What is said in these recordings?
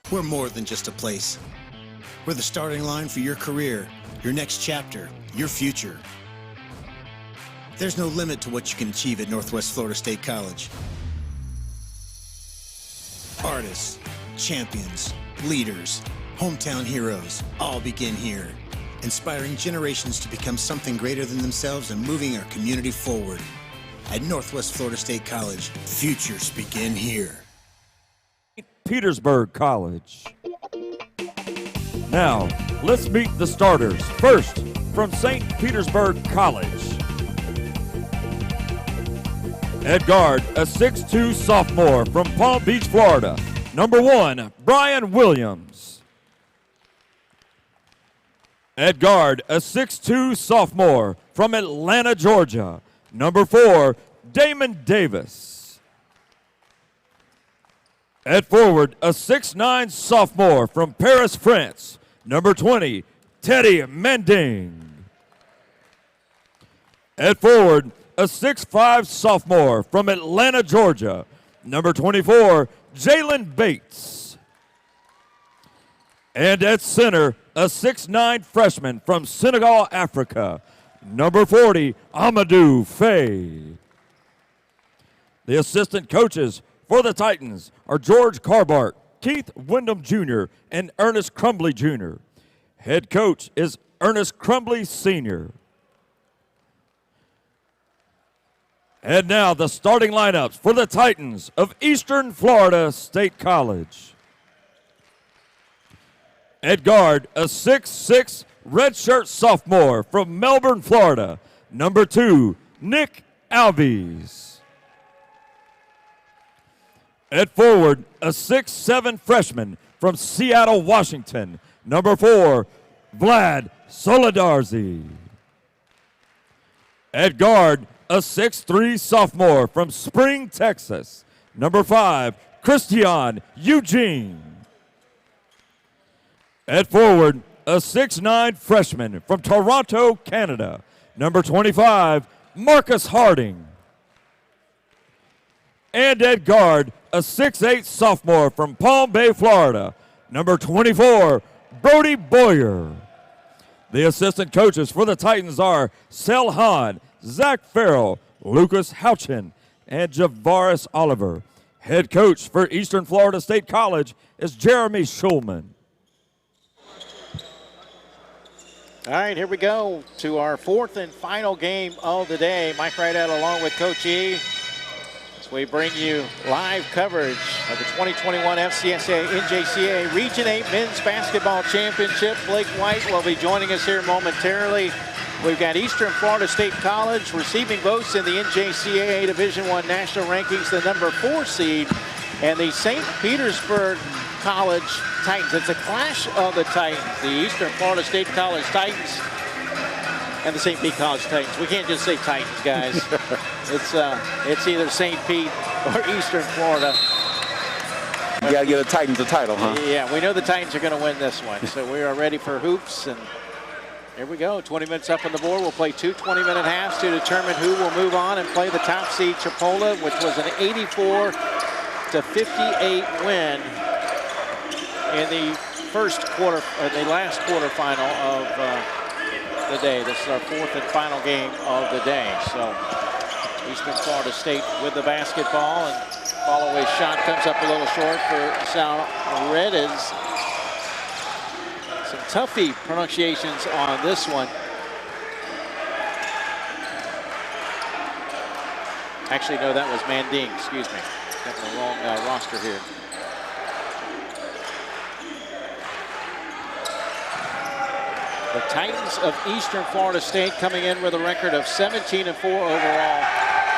We're more than just a place. We're the starting line for your career, your next chapter, your future. There's no limit to what you can achieve at Northwest Florida State College. Artists, champions, leaders, hometown heroes all begin here, inspiring generations to become something greater than themselves and moving our community forward. At Northwest Florida State College, futures begin here. Petersburg College. Now, let's meet the starters. First, from St. Petersburg College. At guard, a 6'2" sophomore from Palm Beach, Florida, number 1, Brian Williams. At guard, a 6'2" sophomore from Atlanta, Georgia, number 4, Damon Davis. At forward, a 6'9" sophomore from Paris, France, number 20, Teddy Manding. At forward, a 6'5" sophomore from Atlanta, Georgia, number 24, Jalen Bates. And at center, a 6'9" freshman from Senegal, Africa, number 40, Amadou Faye. The assistant coaches for the Titans are George Carbart, Keith Wyndham Jr., and Ernest Crumbly Jr. Head coach is Ernest Crumbly Sr. And now the starting lineups for the Titans of Eastern Florida State College. At guard, a 6'6" redshirt sophomore from Melbourne, Florida, number 2, Nick Alves. At forward, a 6'7" freshman from Seattle, Washington, number 4, Vlad Solidarzi. At guard, a 6'3" sophomore from Spring, Texas, number 5, Christian Eugene. At forward, a 6'9" freshman from Toronto, Canada, number 25, Marcus Harding. And at guard, a 6'8" sophomore from Palm Bay, Florida, number 24, Brody Boyer. The assistant coaches for the Titans are Sel Hahn, Zach Farrell, Lucas Houchin, and Javaris Oliver. Head coach for Eastern Florida State College is Jeremy Schulman. All right, here we go to our fourth and final game of the day. Mike Rideout along with Coach E. As we bring you live coverage of the 2021 FCSAA NJCAA Region 8 Men's Basketball Championship. Blake White will be joining us here momentarily. We've got Eastern Florida State College receiving votes in the NJCAA Division I National Rankings, the number 4 seed, and the St. Petersburg College Titans. It's a clash of the Titans, the Eastern Florida State College Titans and the St. Pete College Titans. We can't just say Titans, guys. It's either St. Pete or Eastern Florida. You got to get a Titans a title, huh? Yeah, we know the Titans are going to win this one, so we are ready for hoops. And here we go, 20 minutes up on the board. We'll play 2 20-minute halves to determine who will move on and play the top seed Chipola, which was an 84-58 win in the first quarter, or the last quarterfinal of the day. This is our fourth and final game of the day. So Eastern Florida State with the basketball, and follow-away shot comes up a little short for Sal Redes. Some toughy pronunciations on this one. Actually, no, that was Manding, excuse me. Got the wrong roster here. The Titans of Eastern Florida State coming in with a record of 17-4 overall,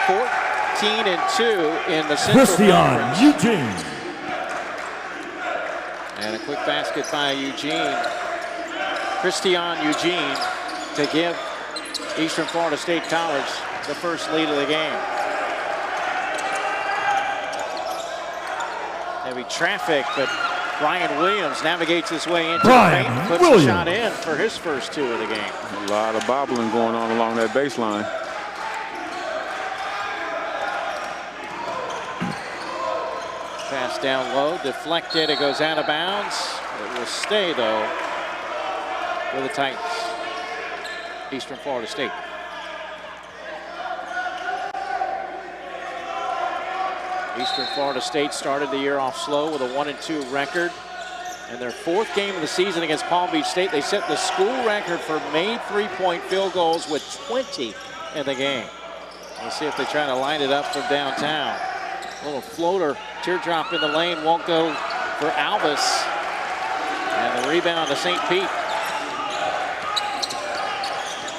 14-2 in the Central Conference. Eugene. And a quick basket by Christian Eugene, to give Eastern Florida State College the first lead of the game. Heavy traffic, but Brian Williams navigates his way into the paint and puts the shot in for his first 2 of the game. A lot of bobbling going on along that baseline. Pass Pass down low, deflected, it goes out of bounds. It will stay, though, with the Titans. Eastern Florida State. Eastern Florida State started the year off slow with a 1-2 record. In their 4th game of the season against Palm Beach State, they set the school record for made 3-point field goals with 20 in the game. We'll see if they try to line it up from downtown. A little floater, teardrop in the lane, won't go for Alvis. And the rebound to St. Pete.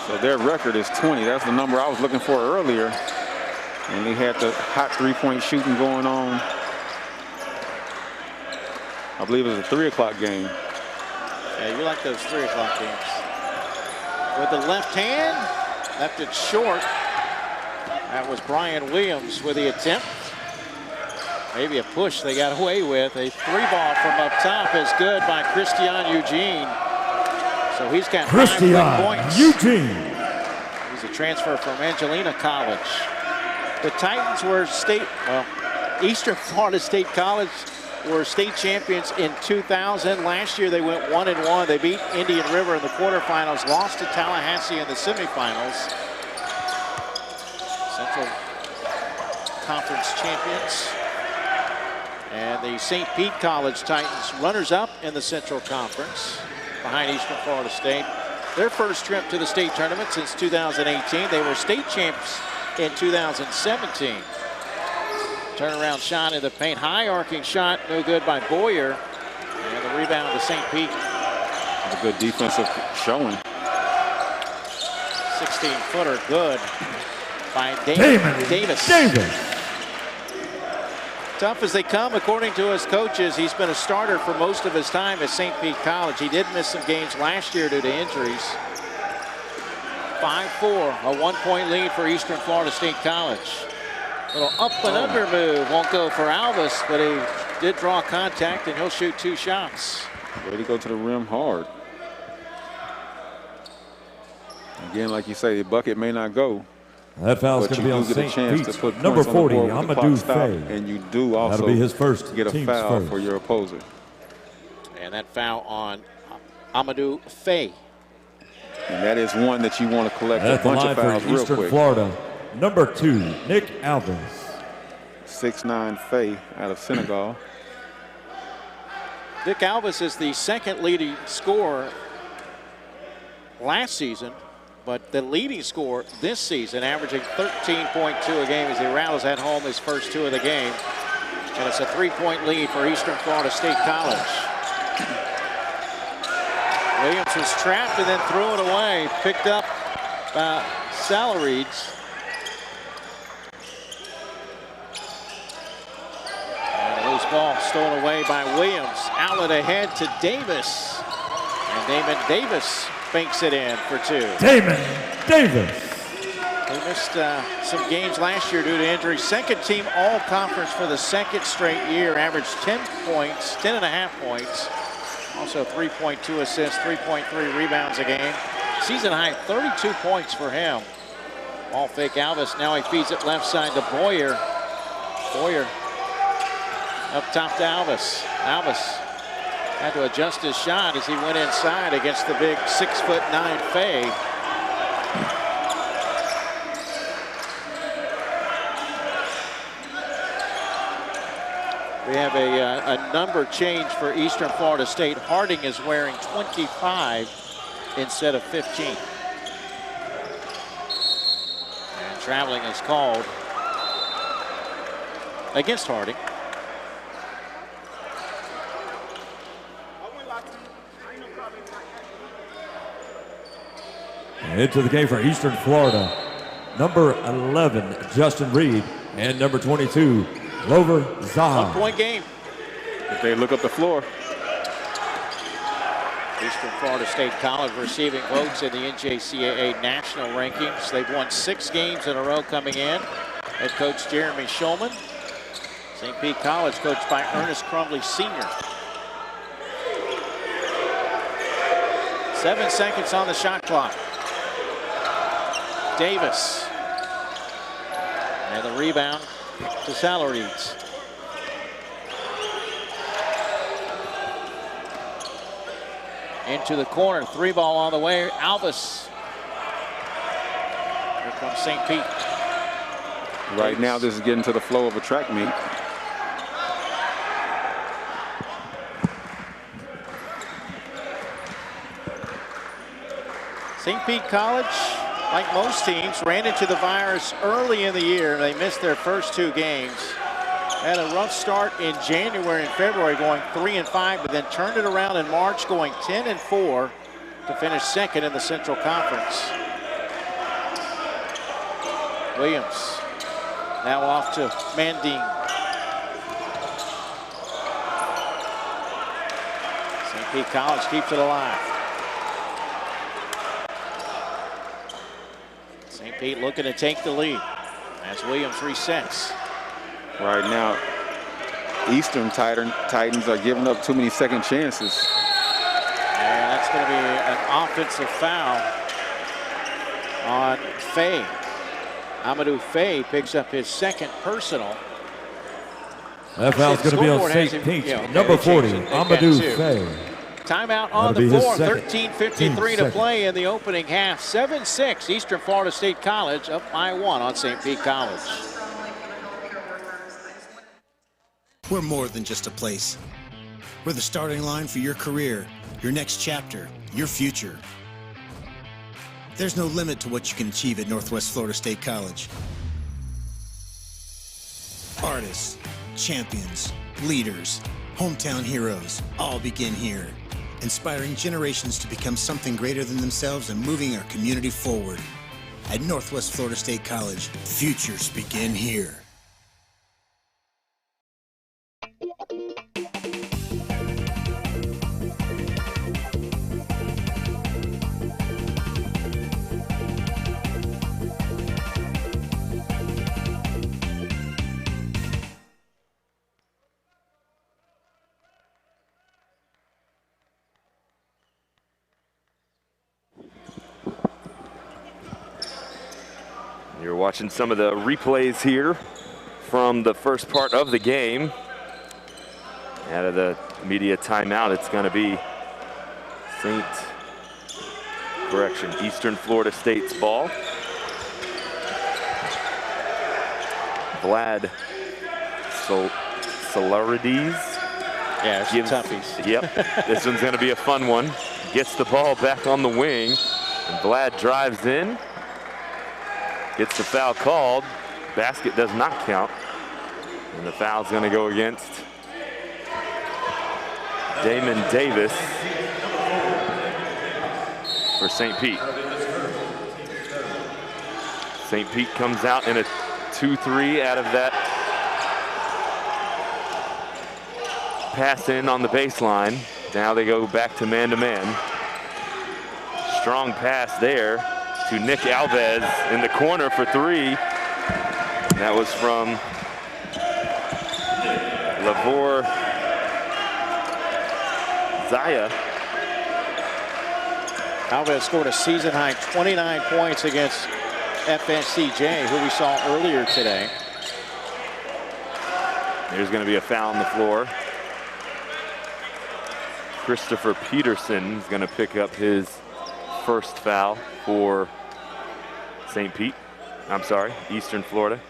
So their record is 20. That's the number I was looking for earlier. And they had the hot 3-point shooting going on. I believe it was a 3 o'clock game. Yeah, you like those 3 o'clock games. With the left hand, left it short. That was Brian Williams with the attempt. Maybe a push they got away with. A 3-ball from up top is good by Christian Eugene. So he's got 5 quick points. Eugene. He's a transfer from Angelina College. The Titans were Eastern Florida State College were state champions in 2000. Last year they went 1-1. They beat Indian River in the quarterfinals, lost to Tallahassee in the semifinals. Central Conference champions. And the St. Pete College Titans runners-up in the Central Conference behind Eastern Florida State. Their first trip to the state tournament since 2018. They were state champs in 2017. Turnaround shot in the paint. High arcing shot, no good by Boyer. And the rebound to St. Pete. A good defensive showing. 16-footer good by Davis. Tough as they come, according to his coaches. He's been a starter for most of his time at St. Pete College. He did miss some games last year due to injuries. 5-4, a 1-point lead for Eastern Florida State College. Little up and under move, won't go for Alvis, but he did draw contact and he'll shoot 2 shots. Way to go to the rim hard. Again, like you say, the bucket may not go. That foul's going to be on St. Pete's number 40, Amadou Faye. And you do also That'll be his first, get a foul for your opposer. And that foul on Amadou Faye. And that is one that you want to collect a bunch of fouls real Eastern quick. Florida, number 2, Nick Alvis. 6'9" Faye out of Senegal. Nick Alvis is the 2nd leading scorer last season, but the leading scorer this season, averaging 13.2 a game as he rattles at home his first 2 of the game. And it's a 3-point lead for Eastern Florida State College. Williams was trapped and then threw it away. Picked up Salarides. And a loose ball stolen away by Williams. Outlet ahead to Davis. And Damon Davis banks it in for 2. Damon Davis. He missed some games last year due to injury. 2nd team all-conference for the 2nd straight year. Averaged 10 points, 10.5 points. Also 3.2 assists, 3.3 rebounds a game. Season high 32 points for him. Ball fake Alvis. Now he feeds it left side to Boyer. Boyer up top to Alvis. Alvis had to adjust his shot as he went inside against the big 6'9" Faye. We have a number change for Eastern Florida State. Harding is wearing 25 instead of 15. And traveling is called against Harding. Into the game for Eastern Florida, number 11, Justin Reed, and number 22, Glover Zaha. 1-point game. If they look up the floor. Eastern Florida State College receiving votes in the NJCAA national rankings. They've won 6 games in a row coming in. Head coach Jeremy Shulman. St. Pete College coached by Ernest Crumbley Sr. 7 seconds on the shot clock. Davis. And the rebound to Salarides. into the corner. 3 ball on the way. Alvis. Here comes St. Pete. Right now, this is getting to the flow of a track meet. St. Pete College, like most teams, ran into the virus early in the year. They missed their first 2 games. Had a rough start in January and February, going 3-5, but then turned it around in March, going 10-4 to finish second in the Central Conference. Williams now off to Manding. St. Pete College keeps it alive. St. Pete looking to take the lead as Williams resets. Right now, Eastern Titans are giving up too many second chances. And that's going to be an offensive foul on Fay. Amadou Fay picks up his second personal. That foul's going to be on St. Pete. Number 40, Amadou Fay. Timeout on the floor. 13:53 to play in the opening half. 7-6, Eastern Florida State College up by 1 on St. Pete College. We're more than just a place. We're the starting line for your career, your next chapter, your future. There's no limit to what you can achieve at Northwest Florida State College. Artists, champions, leaders, hometown heroes, all begin here, inspiring generations to become something greater than themselves and moving our community forward. At Northwest Florida State College, futures begin here. You're watching some of the replays here from the first part of the game. Out of the media timeout, it's going to be Eastern Florida State's ball. Vlad Solarides. Yeah, it's toughies. Yep, this one's going to be a fun one. Gets the ball back on the wing, and Vlad drives in. Gets the foul called. Basket does not count. And the foul's going to go against Damon Davis for St. Pete. St. Pete comes out in a 2-3 out of that pass in on the baseline. Now they go back to man-to-man. Strong pass there to Nick Alves in the corner for 3. That was from Lavor Zaya. Alves scored a season-high 29 points against FSCJ, who we saw earlier today. There's going to be a foul on the floor. Christopher Peterson is going to pick up his first foul for St. Pete. I'm sorry, Eastern Florida.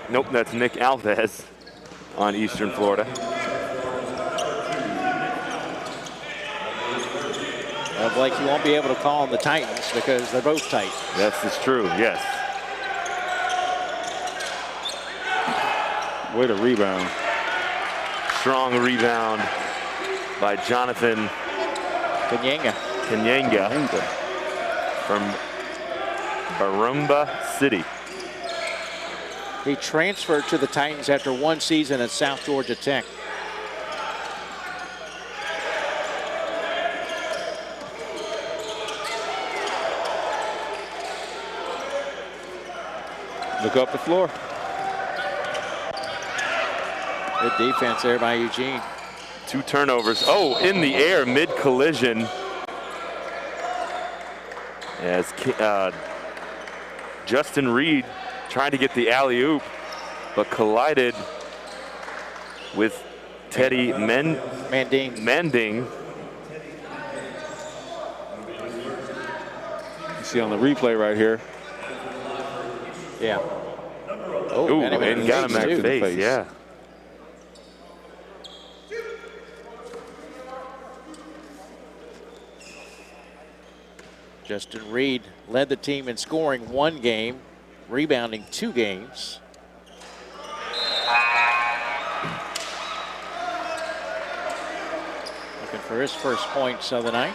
Nope, that's Nick Alves on Eastern Florida. Well, Blake, you won't be able to call on the Titans because they're both tight. That's true, yes. Way to rebound. Strong rebound by Jonathan Kanyanga from Barumba City. He transferred to the Titans after 1 season at South Georgia Tech. Look up the floor. Good defense there by Eugene. 2 turnovers. Oh, in the air, mid-collision. As Justin Reed tried to get the alley-oop, but collided with Teddy Mending. You see on the replay right here. Yeah. Oh, and got him in the face. Yeah. Justin Reed led the team in scoring 1 game, rebounding 2 games. Looking for his first points of the night.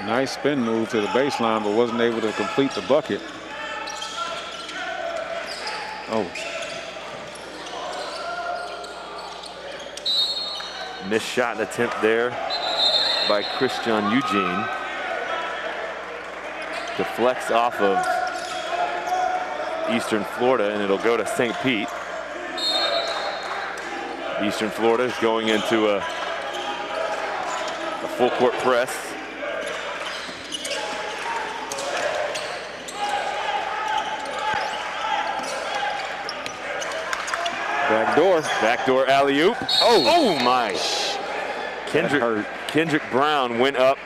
Nice spin move to the baseline, but wasn't able to complete the bucket. Oh. Missed shot attempt there by Christian Eugene. Deflects off of Eastern Florida, and it'll go to St. Pete. Eastern Florida is going into a full court press. Backdoor alley-oop. Oh my. Kendrick Brown went up,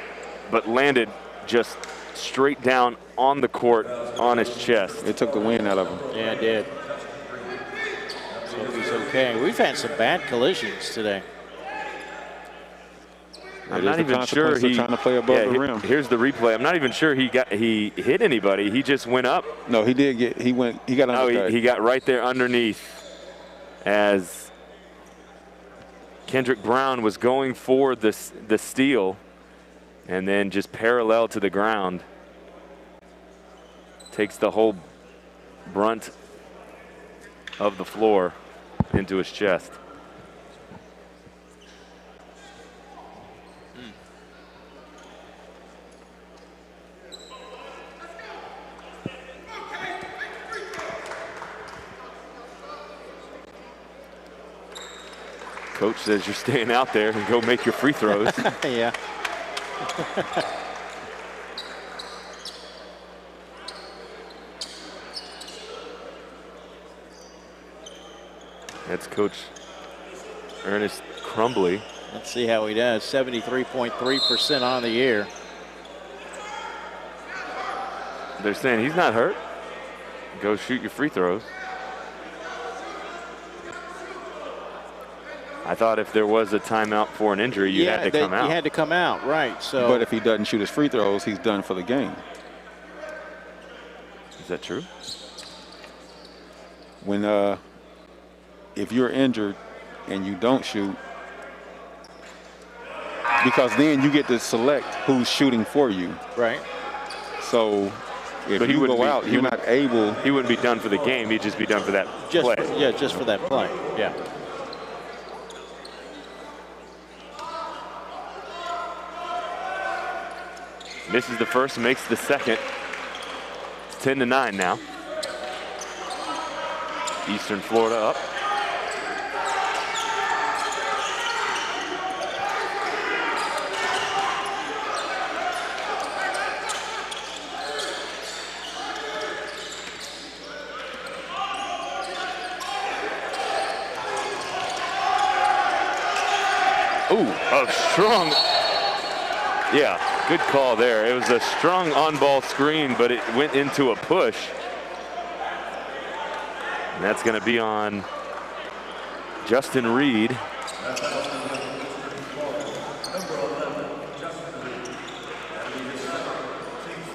but landed just straight down on the court on his chest. It took the wind out of him. Yeah, it did. So he's okay. We've had some bad collisions today. I'm not even sure he trying to play above the rim. Here's the replay. I'm not even sure he hit anybody. He just went up. No, he did get. He got undercut. He got right there underneath as Kendrick Brown was going for the steal, and then just parallel to the ground. Takes the whole brunt of the floor into his chest. Coach says you're staying out there and go make your free throws. Yeah. That's Coach Ernest Crumbly. Let's see how he does. 73.3% on the year. They're saying he's not hurt. Go shoot your free throws. I thought if there was a timeout for an injury, you had to come out. You had to come out, right. So, but if he doesn't shoot his free throws, he's done for the game. Is that true? When if you're injured and you don't shoot, because then you get to select who's shooting for you. Right. So if you go out, you're not able. He wouldn't be done for the game. He'd just be done for that play. Just for that play. Yeah. Misses the first, makes the second. It's 10-9 now. Eastern Florida up. Ooh, a strong, yeah, good call there. It was a strong on-ball screen, but it went into a push. And that's going to be on Justin Reed.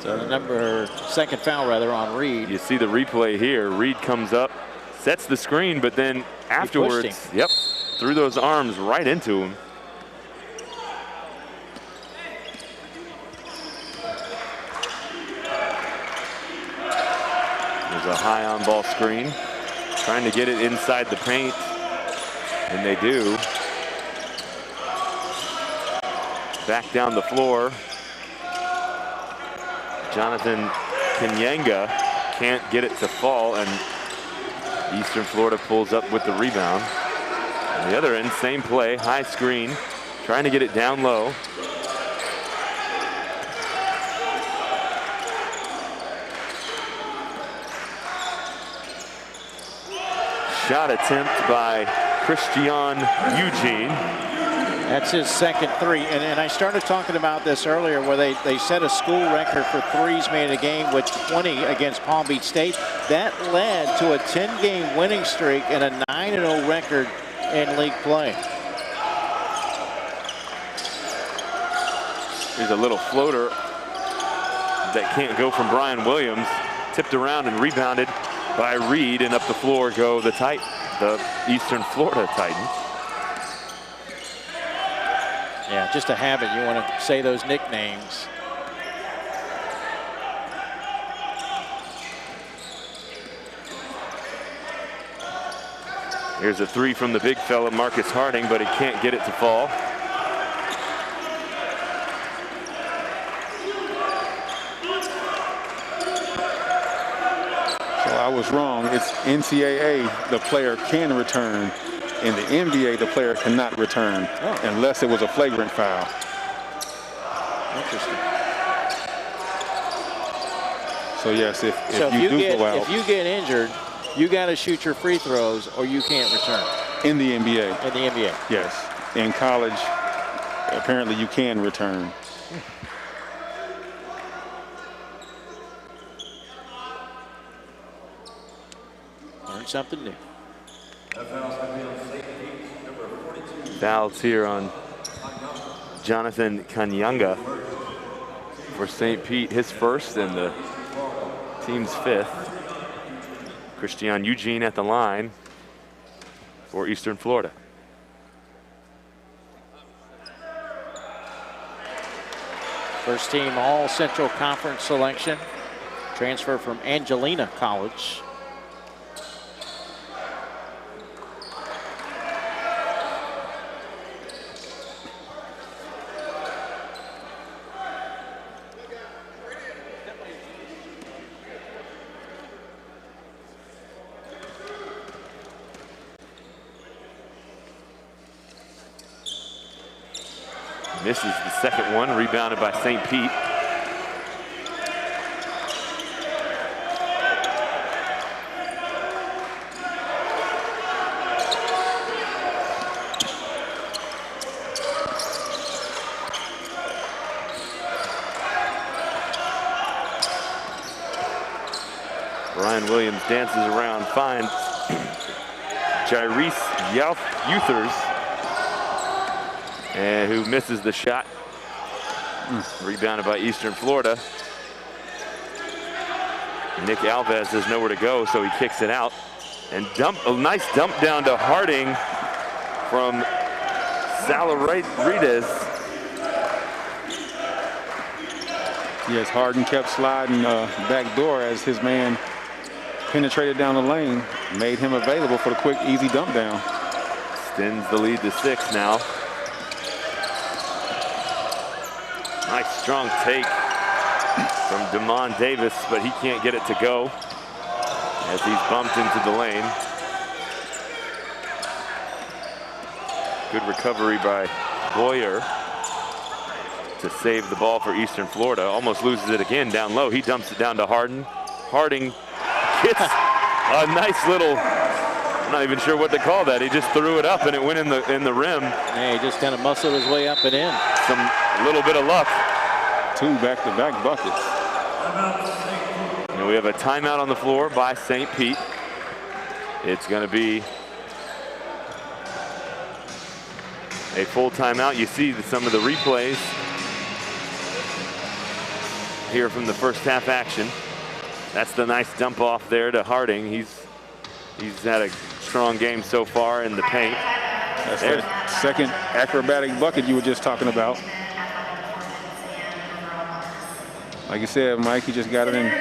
So second foul rather on Reed. You see the replay here. Reed comes up, sets the screen, but then afterwards, yep, threw those arms right into him. The high on ball screen. Trying to get it inside the paint. And they do. Back down the floor. Jonathan Kanyanga can't get it to fall, and Eastern Florida pulls up with the rebound. On the other end, same play, high screen, trying to get it down low. Shot attempt by Christian Eugene. That's his second three. And I started talking about this earlier where they set a school record for threes made in a game with 20 against Palm Beach State. That led to a 10-game winning streak and a 9-0 record in league play. Here's a little floater that can't go from Brian Williams. Tipped around and rebounded by Reed, and up the floor go the Eastern Florida Titans. Yeah, just a habit. You want to say those nicknames. Here's a three from the big fella, Marcus Harding, but he can't get it to fall. So I was wrong. It's NCAA, the player can return. In the NBA, the player cannot return unless it was a flagrant foul. Interesting. So yes, if you do go out. If you get injured, you got to shoot your free throws or you can't return. In the NBA. In the NBA. Yes. In college, apparently you can return. Learn something new. Fouls here on Jonathan Kanyanga for St. Pete, his first and the team's fifth. Christian Eugene at the line for Eastern Florida. First team All Central Conference selection. Transfer from Angelina College. This is the second one, rebounded by St. Pete. Brian Williams dances around, finds Jairus Youthers, and who misses the shot. Rebounded by Eastern Florida. Nick Alves has nowhere to go, so he kicks it out. And a nice dump down to Harding from Salarides. Yes, Harding kept sliding back door as his man penetrated down the lane, made him available for the quick, easy dump down. Extends the lead to 6 now. Nice strong take from Damon Davis, but he can't get it to go as he's bumped into the lane. Good recovery by Boyer to save the ball for Eastern Florida. Almost loses it again down low. He dumps it down to Harding. Harding gets a nice little, I'm not even sure what to call that. He just threw it up and it went in the rim. Yeah, he just kind of muscled his way up and in. Some little bit of luck. 2 back-to-back buckets. And we have a timeout on the floor by St. Pete. It's going to be a full timeout. You see some of the replays here from the first half action. That's the nice dump off there to Harding. He's had a strong game so far in the paint. That's that second acrobatic bucket you were just talking about. Like you said, Mike, he just got it in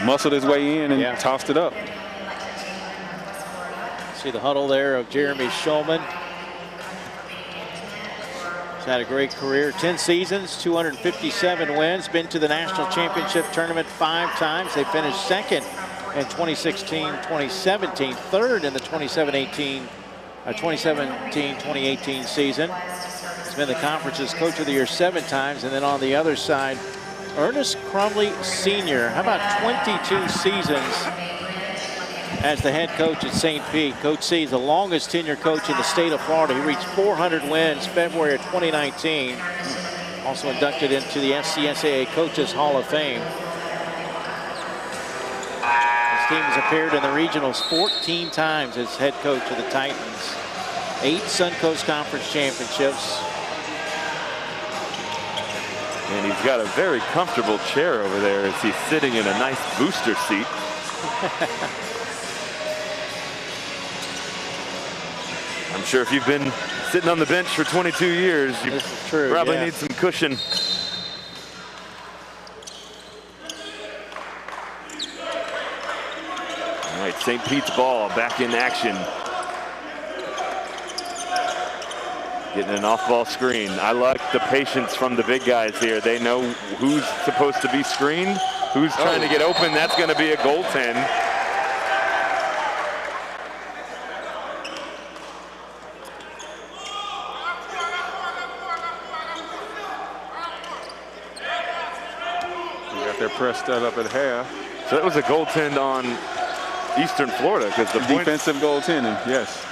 muscled his way in and tossed it up. See the huddle there of Jeremy Shulman. He's had a great career, 10 seasons, 257 wins, been to the national championship tournament 5 times. They finished second in 2016-2017, third in the 2017-2018 season. He's been the conference's coach of the year 7 times. And then on the other side, Ernest Crumley Sr. How about 22 seasons as the head coach at St. Pete? Coach C is the longest tenured coach in the state of Florida. He reached 400 wins February of 2019. Also inducted into the FCSAA Coaches Hall of Fame. His team has appeared in the regionals 14 times as head coach of the Titans. 8 Suncoast Conference championships. And he's got a very comfortable chair over there as he's sitting in a nice booster seat. I'm sure if you've been sitting on the bench for 22 years, you probably need some cushion. All right, St. Pete's ball back in action. Getting an off-ball screen. I like the patience from the big guys here. They know who's supposed to be screened, who's trying to get open. That's going to be a goaltend. They got their press set up at half. So that was a goaltend on Eastern Florida because the defensive goaltending, yes.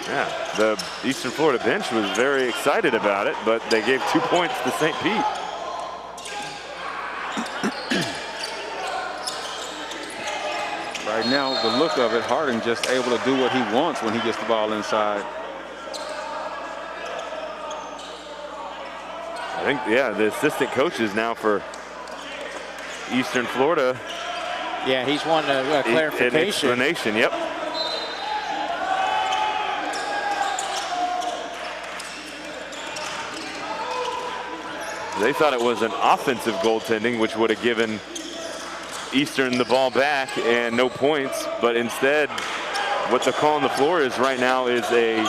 Yeah, the Eastern Florida bench was very excited about it, but they gave 2 points to St. Pete. Right now, the look of it, Harding just able to do what he wants when he gets the ball inside. I think, yeah, the assistant coaches now for Eastern Florida. Yeah, he's won a clarification. An explanation, yep. They thought it was an offensive goaltending, which would have given Eastern the ball back and no points. But instead, what the call on the floor is right now is a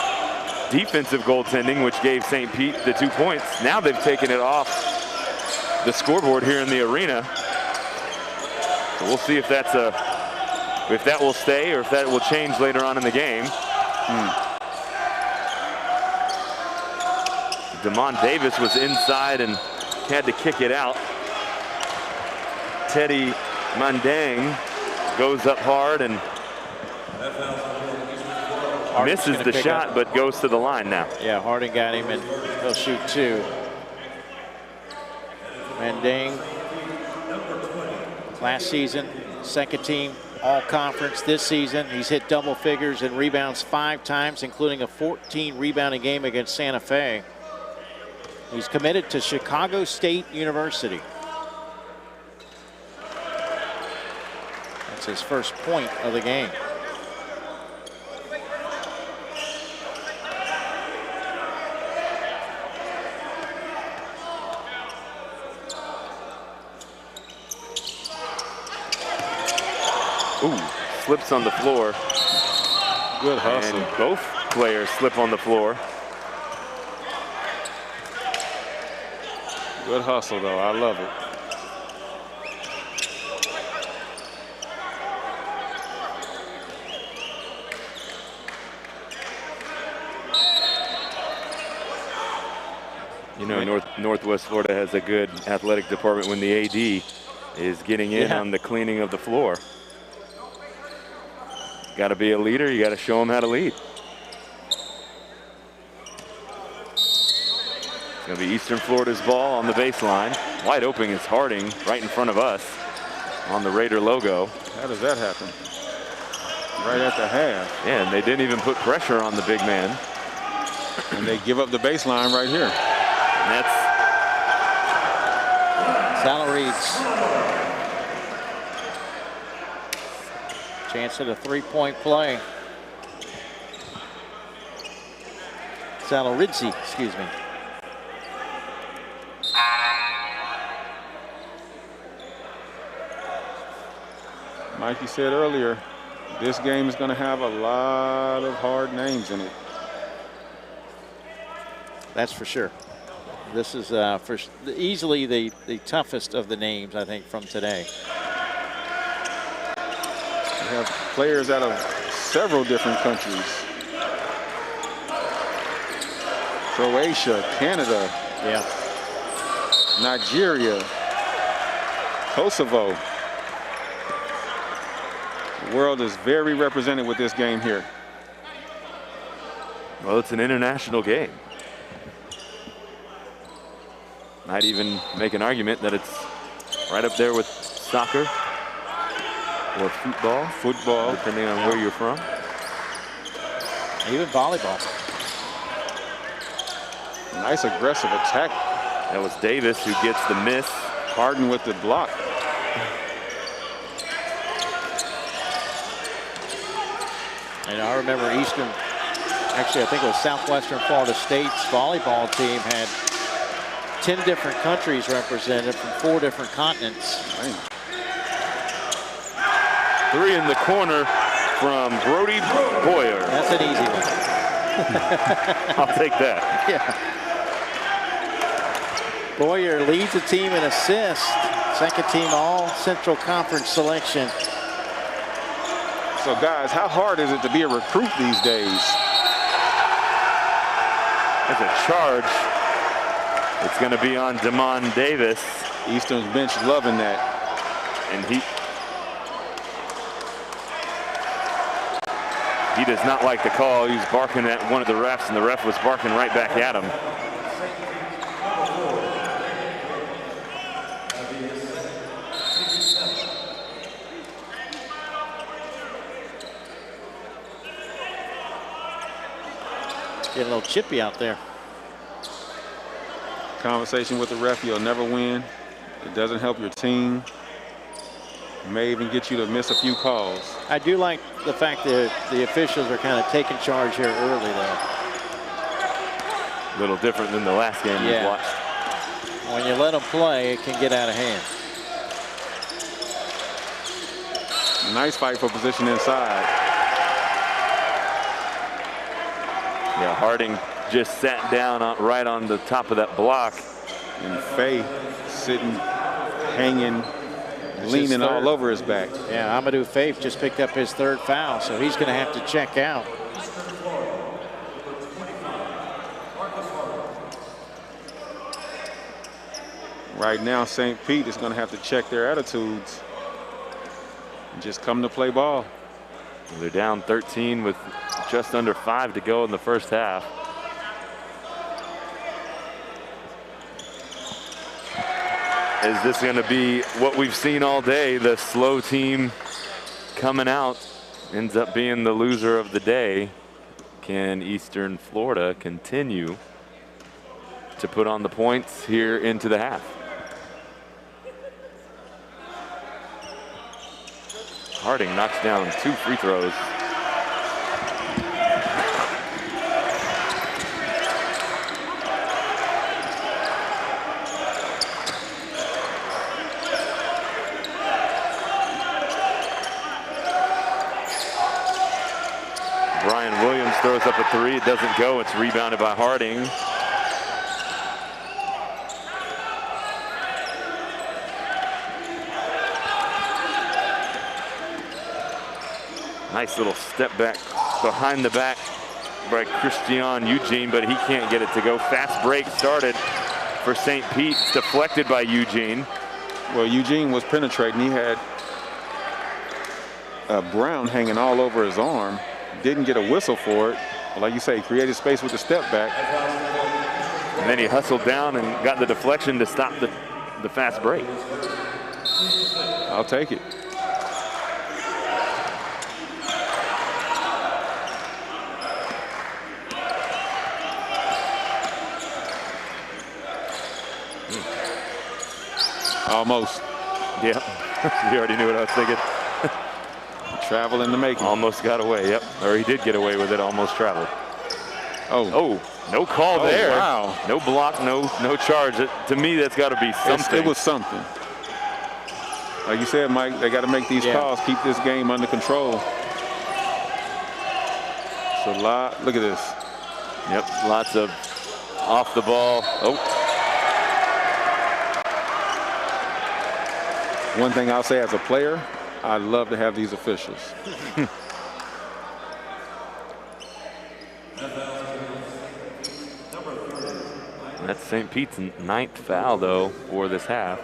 defensive goaltending, which gave St. Pete the 2 points. Now they've taken it off the scoreboard here in the arena. So we'll see if that's if that will stay or if that will change later on in the game. Damon Davis was inside and had to kick it out. Teddy Mandang goes up hard and misses the shot, but goes to the line now. Yeah, Harding got him, and he'll shoot 2. Mandang, last season, second team all-conference this season. He's hit double figures in rebounds 5 times, including a 14 rebounding game against Santa Fe. He's committed to Chicago State University. That's his first point of the game. Ooh, slips on the floor. Good hustle. And both players slip on the floor. Good hustle, though. I love it. You know, Northwest Florida has a good athletic department when the AD is getting in on the cleaning of the floor. Got to be a leader. You got to show them how to lead. It's going to be Eastern Florida's ball on the baseline. Wide open is Harding right in front of us on the Raider logo. How does that happen? Right at the half. Yeah, and they didn't even put pressure on the big man. And they give up the baseline right here. And that's Sal Reeds. Chance at a 3-point play. Saloridzi, excuse me. Like you said earlier, this game is going to have a lot of hard names in it. That's for sure. This is easily the toughest of the names, I think, from today. We have players out of several different countries. Croatia, Canada, yeah, Nigeria, Kosovo. The world is very represented with this game here. Well, it's an international game. Might even make an argument that it's right up there with soccer or football. Football, depending on where you're from. Even volleyball. Nice aggressive attack. That was Davis who gets the miss. Harden with the block. And I remember Eastern, actually I think it was Southwestern Florida State's volleyball team had 10 different countries represented from 4 different continents. Right. 3 in the corner from Brody Boyer. That's an easy one. I'll take that. Yeah. Boyer leads the team in assists. Second team all Central Conference selection. So guys, how hard is it to be a recruit these days? There's a charge. It's going to be on Damon Davis. Eastern's bench loving that. And he does not like the call. He was barking at one of the refs, and the ref was barking right back at him. Get a little chippy out there. Conversation with the ref, you'll never win. It doesn't help your team. It may even get you to miss a few calls. I do like the fact that the officials are kind of taking charge here early, though. A little different than the last game we watched. When you let them play, it can get out of hand. Nice fight for position inside. Yeah, Harding just sat down right on the top of that block. And Faye sitting, hanging, leaning all over his back. Yeah, Amadou Faye just picked up his 3rd foul, so he's going to have to check out. Right now, St. Pete is going to have to check their attitudes and just come to play ball. They're down 13 with just under 5 to go in the first half. Is this going to be what we've seen all day? The slow team coming out ends up being the loser of the day. Can Eastern Florida continue to put on the points here into the half? Harding knocks down 2 free throws. Brian Williams throws up a 3. It doesn't go. It's rebounded by Harding. Nice little step back behind the back by Christian Eugene, but he can't get it to go. Fast break started for St. Pete. It's deflected by Eugene. Well, Eugene was penetrating. He had Brown hanging all over his arm. Didn't get a whistle for it. But like you say, he created space with the step back. And then he hustled down and got the deflection to stop the fast break. I'll take it. Almost. Yeah, you already knew what I was thinking. Travel in the making. Almost got away, yep. Or he did get away with it, almost traveled. Oh, no call there. Wow. No block, no charge. To me, that's got to be something. It was something. Like you said, Mike, they got to make these calls, keep this game under control. It's a lot. Look at this. Yep, lots of off the ball. Oh. One thing I'll say as a player, I love to have these officials. That's St. Pete's 9th foul, though, for this half.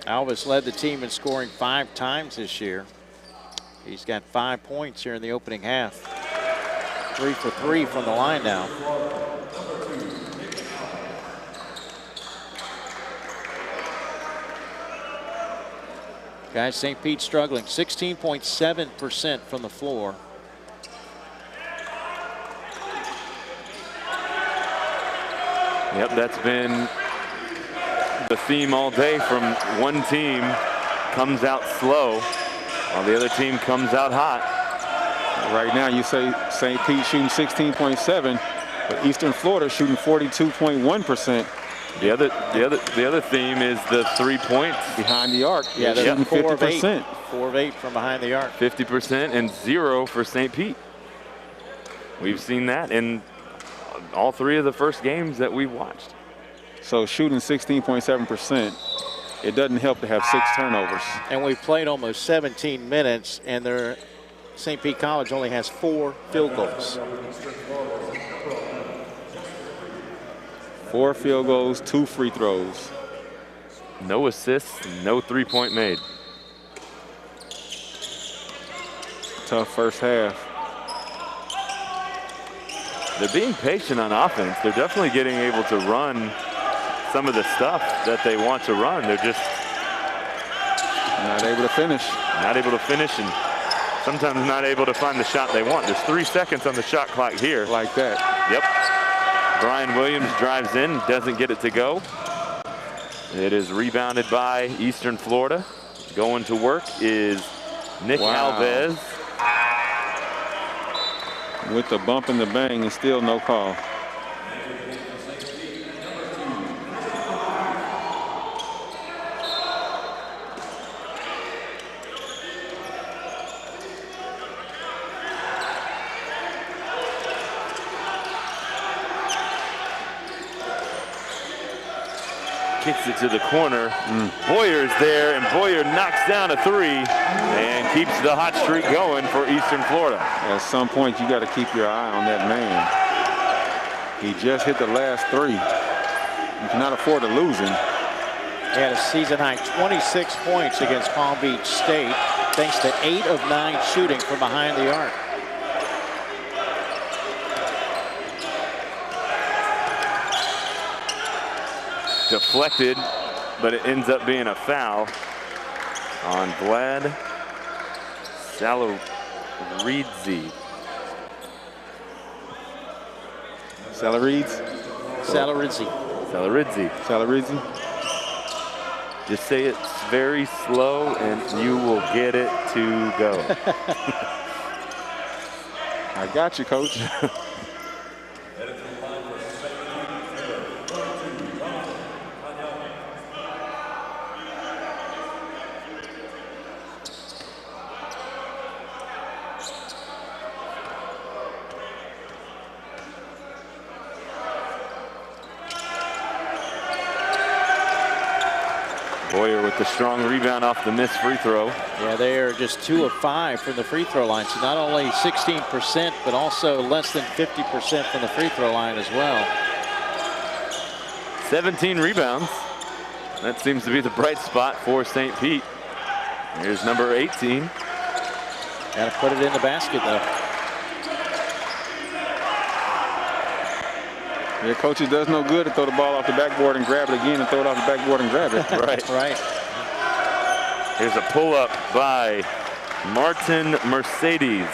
Alvis led the team in scoring 5 times this year. He's got 5 points here in the opening half. 3 for 3 from the line now. Guys, St. Pete struggling, 16.7% from the floor. Yep, that's been the theme all day. From one team comes out slow while the other team comes out hot. Right now you say St. Pete shooting 16.7, but Eastern Florida shooting 42.1%. The other theme is the 3 points behind the arc. Yeah, they're shooting 50%. 4 of 8 from behind the arc. 50% and 0 for St. Pete. We've seen that in all 3 of the first games that we've watched. So shooting 16.7%, it doesn't help to have 6 turnovers. And we've played almost 17 minutes, and St. Pete College only has 4 field goals. 4 field goals, 2 free throws. No assists, no 3-point made. Tough first half. They're being patient on offense. They're definitely getting able to run some of the stuff that they want to run. They're just not able to finish. Not able to finish, and sometimes not able to find the shot they want. There's 3 seconds on the shot clock here. Like that. Yep. Brian Williams drives in, doesn't get it to go. It is rebounded by Eastern Florida. Going to work is Nick Alves. With the bump and the bang, and still no call. Kicks it to the corner. Boyer's there, and Boyer knocks down a 3 and keeps the hot streak going for Eastern Florida. At some point, you got to keep your eye on that man. He just hit the last 3. You cannot afford to lose him. He had a season-high 26 points against Palm Beach State, thanks to 8 of 9 shooting from behind the arc. Deflected, but it ends up being a foul on Vlad Salaridze. Salaridze. Just say it's very slow and you will get it to go. I got you, Coach. Boyer with the strong rebound off the missed free throw. Yeah, they are just 2 of 5 from the free throw line. So not only 16%, but also less than 50% from the free throw line as well. 17 rebounds. That seems to be the bright spot for St. Pete. Here's number 18. Got to put it in the basket, though. Yeah, coach, it does no good to throw the ball off the backboard and grab it again and throw it off the backboard and grab it. Right. Right. Here's a pull-up by Martin Mercedes.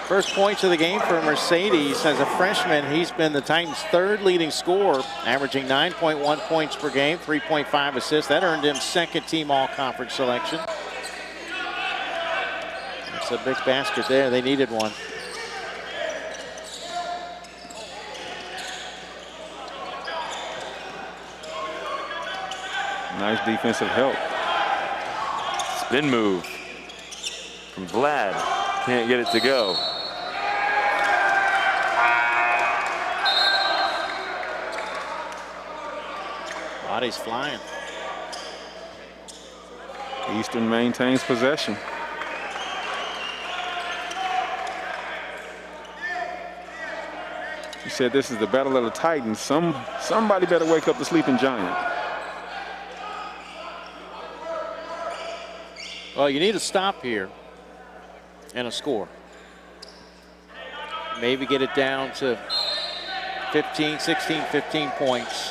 First points of the game for Mercedes. As a freshman, he's been the Titans' 3rd leading scorer, averaging 9.1 points per game, 3.5 assists. That earned him 2nd team all-conference selection. That's a big basket there. They needed one. Nice defensive help. Spin move from Vlad. Can't get it to go. Body's flying. Eastern maintains possession. You said this is the battle of the Titans. Somebody better wake up the sleeping giant. Well, you need a stop here and a score. Maybe get it down to 15, 16, 15 points.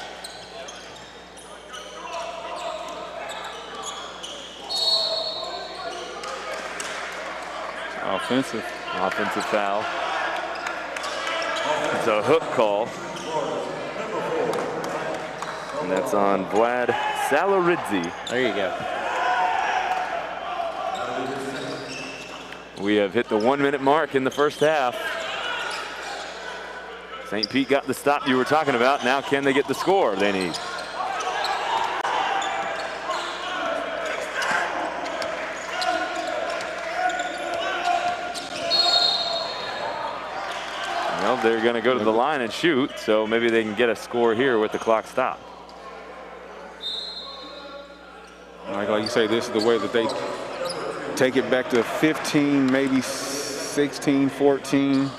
Offensive foul. It's a hook call. And that's on Vlad Salaridze. There you go. We have hit the 1 minute mark in the first half. St. Pete got the stop you were talking about. Now can they get the score they need? Well, they're going to go to the line and shoot, so maybe they can get a score here with the clock stopped. Like you say, this is the way that they take it back to 15, maybe 16, 14.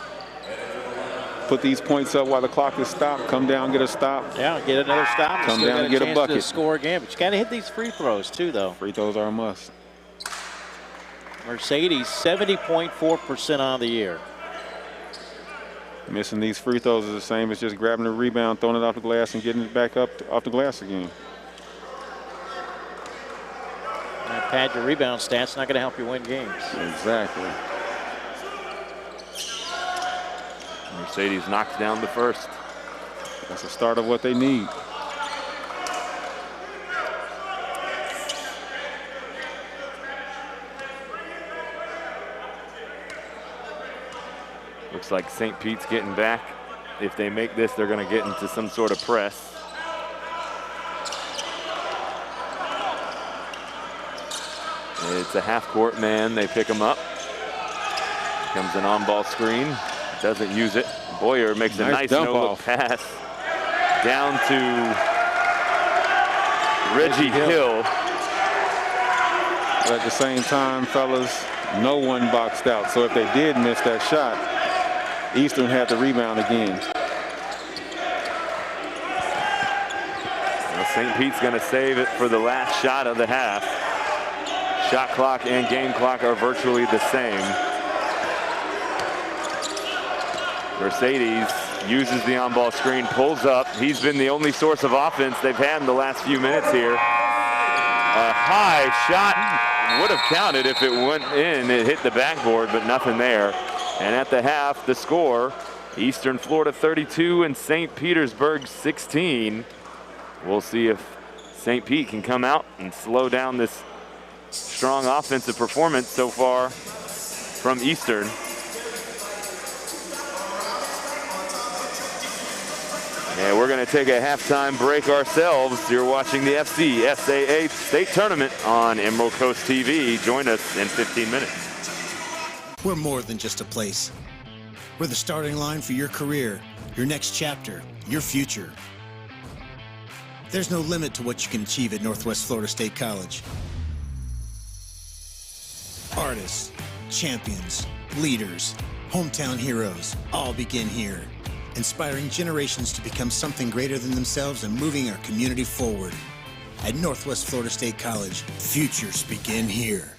Put these points up while the clock is stopped. Come down, get a stop. Yeah, get another stop. Come down and get a bucket. To score again, but you got to hit these free throws too, though. Free throws are a must. Mercedes 70.4% on the year. Missing these free throws is the same as just grabbing the rebound, throwing it off the glass, and getting it back up off the glass again. That pad your rebound stats, not going to help you win games. Exactly. Mercedes knocks down the first. That's the start of what they need. Looks like St. Pete's getting back. If they make this, they're going to get into some sort of press. It's a half-court man. They pick him up. Comes an on-ball screen. Doesn't use it. Boyer makes a nice no-look pass down to Reggie Hill. But at the same time, fellas, no one boxed out. So if they did miss that shot, Eastern had the rebound again. Well, St. Pete's going to save it for the last shot of the half. Shot clock and game clock are virtually the same. Mercedes uses the on-ball screen, pulls up. He's been the only source of offense they've had in the last few minutes here. A high shot would have counted if it went in. It hit the backboard, but nothing there. And at the half, the score, Eastern Florida 32 and St. Petersburg 16. We'll see if St. Pete can come out and slow down this strong offensive performance so far from Eastern. And we're going to take a halftime break ourselves. You're watching the FCSAA State Tournament on Emerald Coast TV. Join us in 15 minutes. We're more than just a place. We're the starting line for your career, your next chapter, your future. There's no limit to what you can achieve at Northwest Florida State College. Artists, champions, leaders, hometown heroes, all begin here. Inspiring generations to become something greater than themselves and moving our community forward. At Northwest Florida State College, futures begin here.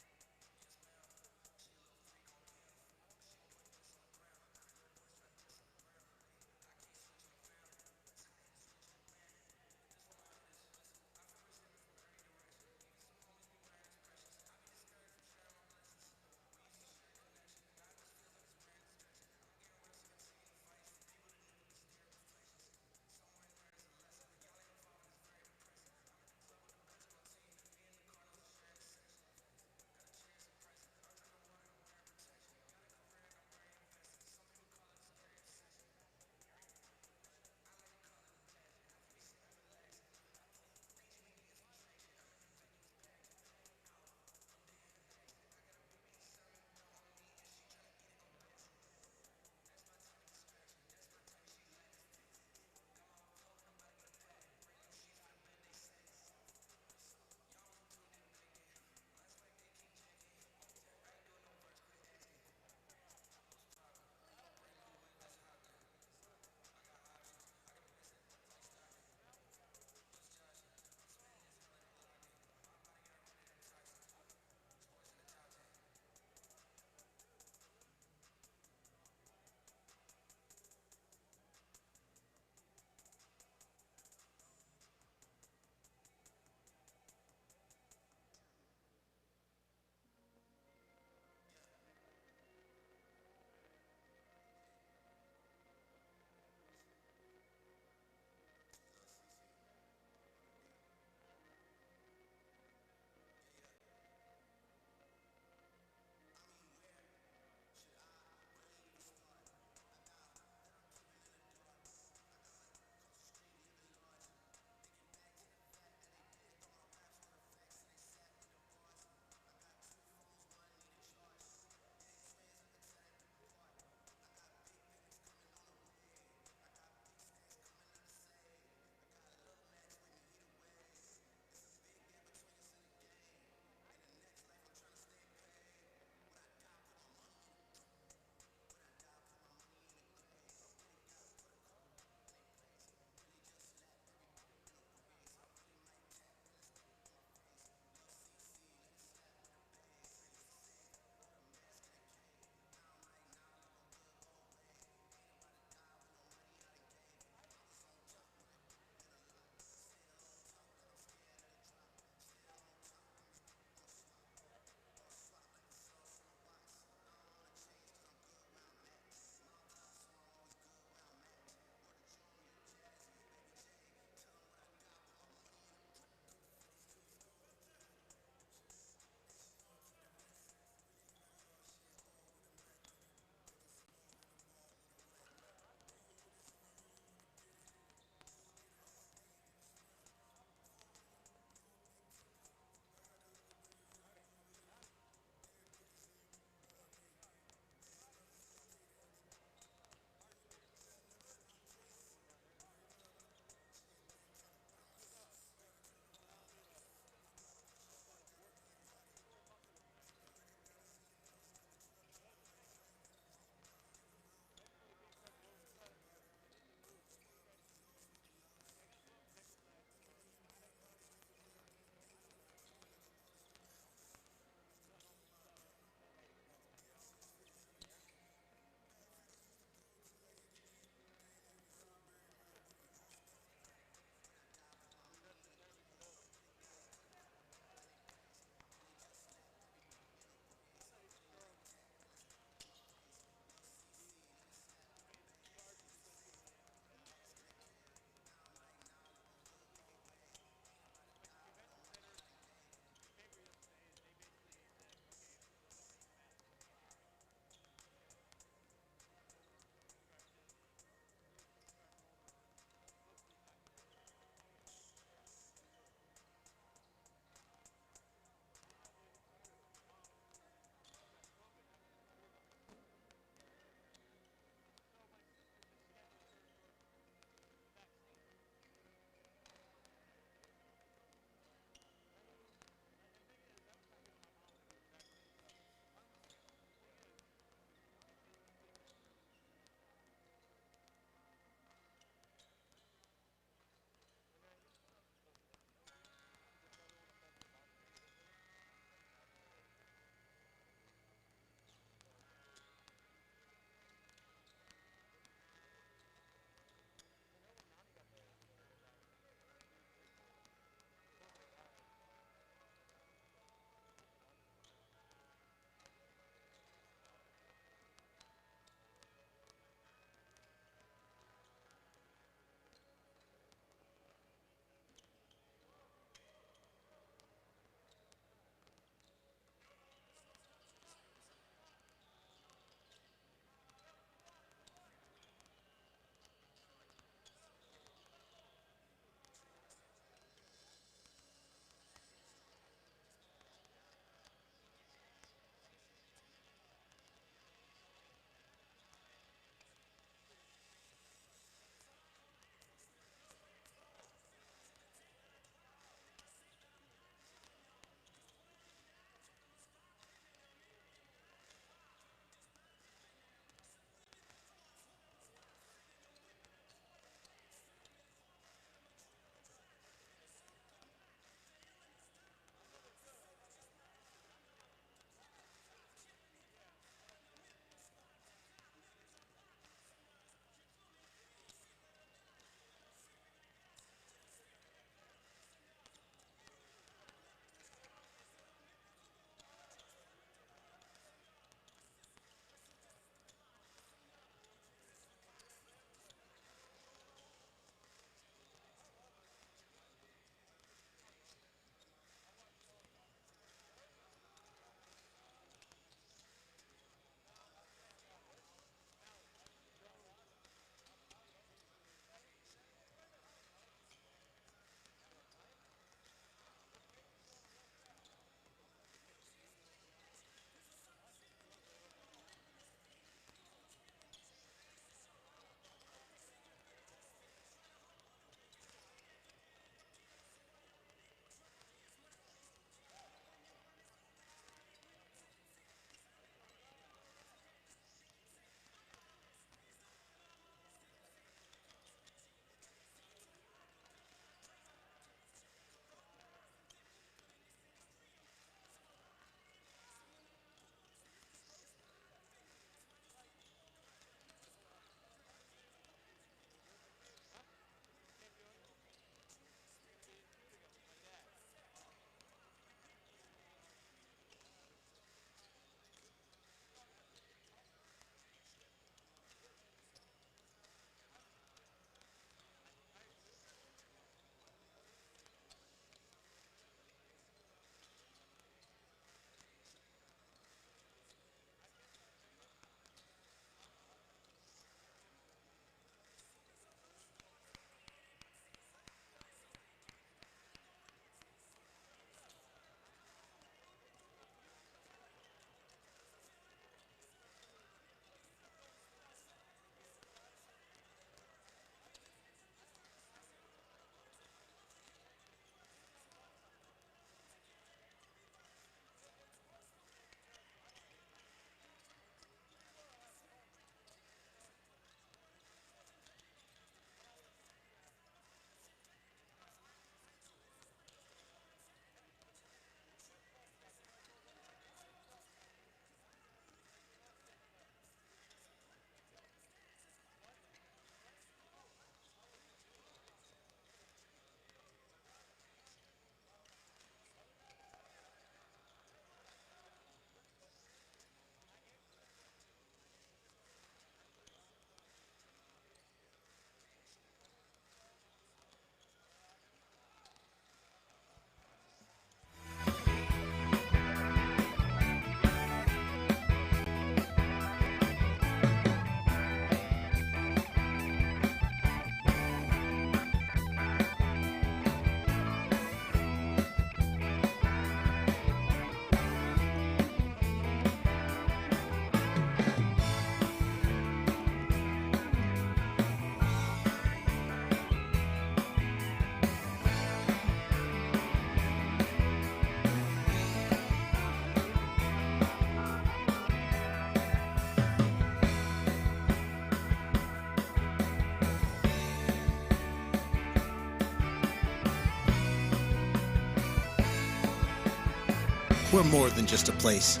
We're more than just a place.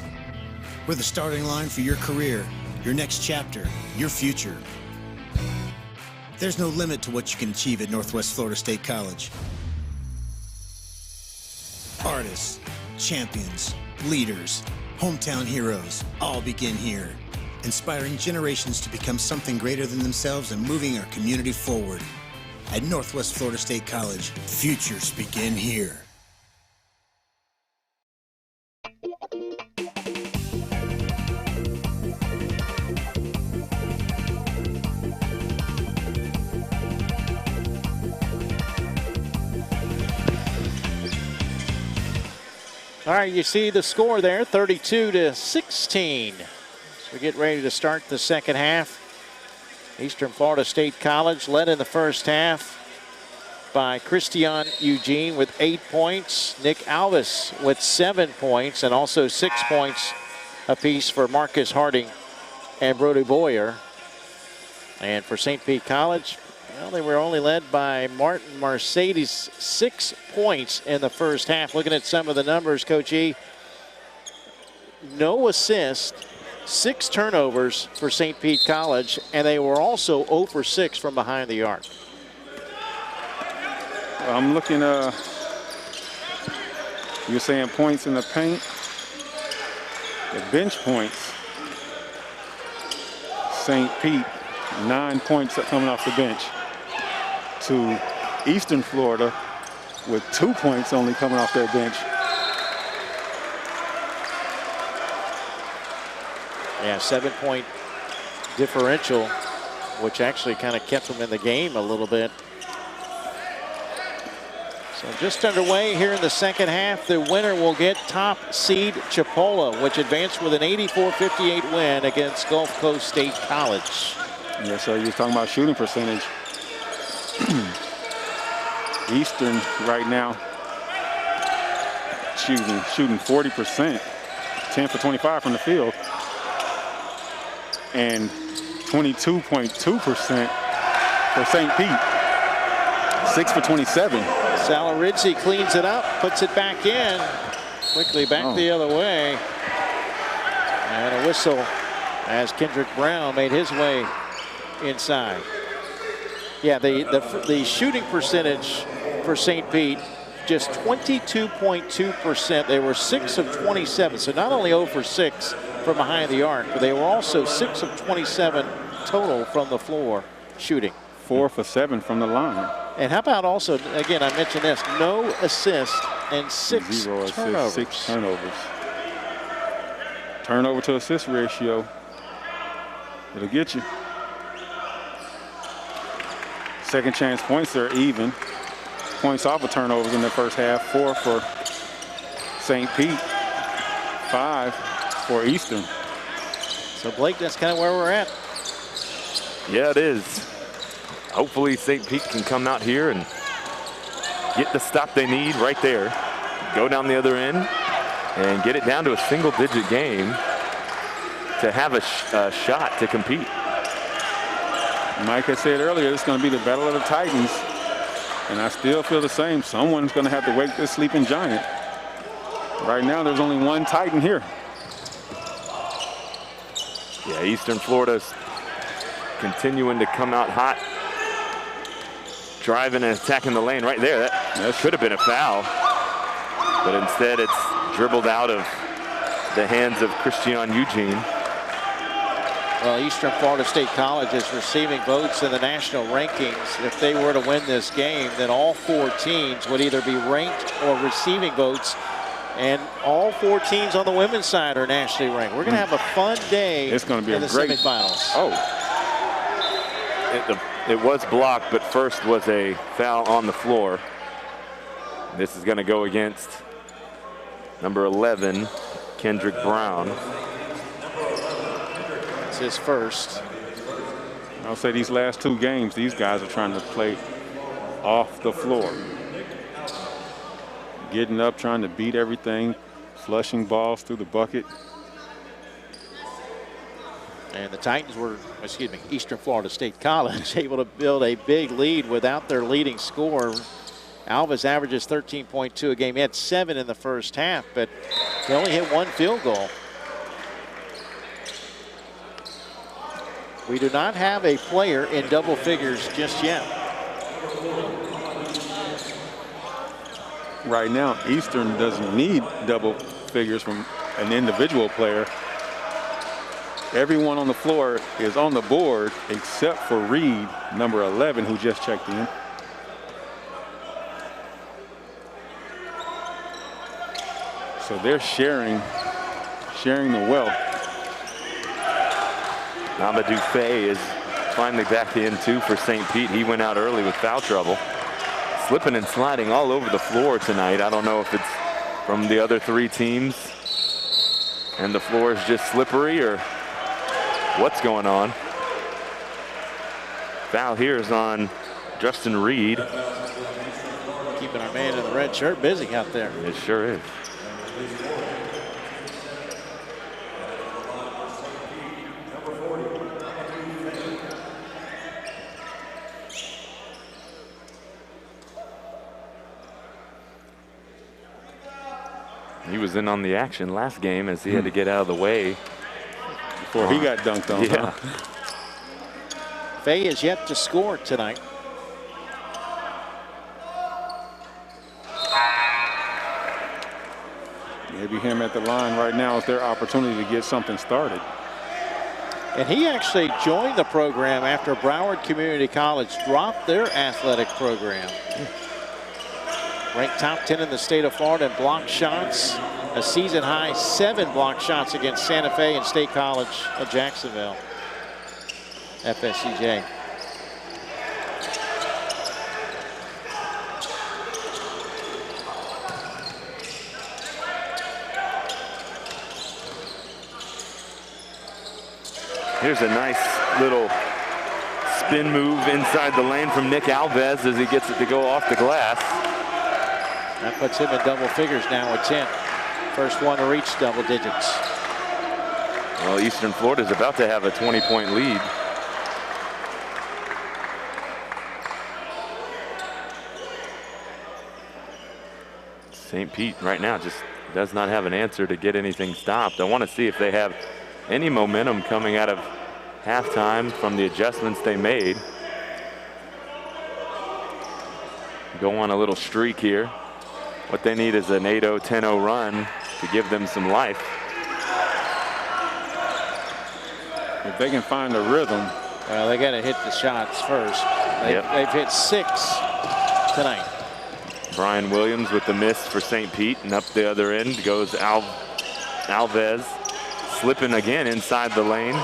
We're the starting line for your career, your next chapter, your future. There's no limit to what you can achieve at Northwest Florida State College. Artists, champions, leaders, hometown heroes, all begin here, inspiring generations to become something greater than themselves and moving our community forward. At Northwest Florida State College, futures begin here. All right, you see the score there, 32-16. So we get ready to start the second half. Eastern Florida State College led in the first half by Christian Eugene with 8 points. Nick Alvis with 7 points, and also 6 points apiece for Marcus Harding and Brody Boyer. And for St. Pete College, well, they were only led by Martin Mercedes, 6 points in the first half. Looking at some of the numbers, Coach E, no assist, 6 turnovers for St. Pete College, and they were also 0 for 6 from behind the arc. I'm looking, you're saying points in the paint. The bench points, St. Pete, 9 points coming off the bench, to Eastern Florida with 2 points only coming off their bench. Yeah, 7-point differential, which actually kind of kept them in the game a little bit. So just underway here in the second half. The winner will get top seed Chipola, which advanced with an 84-58 win against Gulf Coast State College. Yeah, so you were talking about shooting percentage. Eastern right now shooting 40%, 10 for 25 from the field, and 22.2% for St. Pete, 6 for 27. Salarizzi cleans it up, puts it back in, quickly back the other way, and a whistle as Kendrick Brown made his way inside. Yeah, the shooting percentage for St. Pete, just 22.2%. They were 6 of 27, so not only 0 for 6 from behind the arc, but they were also 6 of 27 total from the floor shooting. 4 for 7 from the line. And how about also, again, I mentioned this, no assist and 6 turnovers. 6 turnovers. Turnover to assist ratio, it'll get you. Second chance points are even. Points off of turnovers in the first half, 4 for St. Pete, 5 for Eastern. So Blake, that's kind of where we're at. Yeah, it is. Hopefully St. Pete can come out here and get the stop they need right there. Go down the other end and get it down to a single-digit game to have a shot to compete. Mike had said earlier, it's going to be the battle of the Titans, and I still feel the same. Someone's going to have to wake this sleeping giant. Right now, there's only one Titan here. Yeah, Eastern Florida's continuing to come out hot, driving and attacking the lane right there. That should have been a foul, but instead it's dribbled out of the hands of Christian Eugene. Well, Eastern Florida State College is receiving votes in the national rankings. If they were to win this game, then all 4 teams would either be ranked or receiving votes. And all 4 teams on the women's side are nationally ranked. We're going to have a fun day. It's going to be in the semifinals. Oh, it was blocked, but first was a foul on the floor. This is going to go against number 11, Kendrick Brown. It's his first. I'll say these last 2 games, these guys are trying to play off the floor. Getting up, trying to beat everything, flushing balls through the bucket. And the Titans were, Eastern Florida State College able to build a big lead without their leading scorer. Alvis averages 13.2 a game. He had 7 in the first half, but They only hit 1 field goal. We do not have a player in double figures just yet. Right now, Eastern doesn't need double figures from an individual player. Everyone on the floor is on the board except for Reed, number 11, who just checked in. So they're sharing the wealth. Amadou Faye is finally back in too for St. Pete. He went out early with foul trouble. Slipping and sliding all over the floor tonight. I don't know if it's from the other 3 teams and the floor is just slippery or what's going on. Foul here is on Justin Reed. Keeping our man in the red shirt busy out there. It sure is. He was in on the action last game as he had to get out of the way before he got dunked on. Yeah. Faye is yet to score tonight. Maybe him at the line right now is their opportunity to get something started. And he actually joined the program after Broward Community College dropped their athletic program. Ranked top 10 in the state of Florida in block shots. A season high 7 block shots against Santa Fe and State College of Jacksonville. FSCJ. Here's a nice little spin move inside the lane from Nick Alves as he gets it to go off the glass. That puts him in double figures now with 10. First one to reach double digits. Well, Eastern Florida's about to have a 20-point lead. St. Pete right now just does not have an answer to get anything stopped. I want to see if they have any momentum coming out of halftime from the adjustments they made. Go on a little streak here. What they need is an 8-0, 10-0 run to give them some life. If they can find a rhythm. Well, they got to hit the shots first. They've hit 6 tonight. Brian Williams with the miss for St. Pete, and up the other end goes Alves, slipping again inside the lane.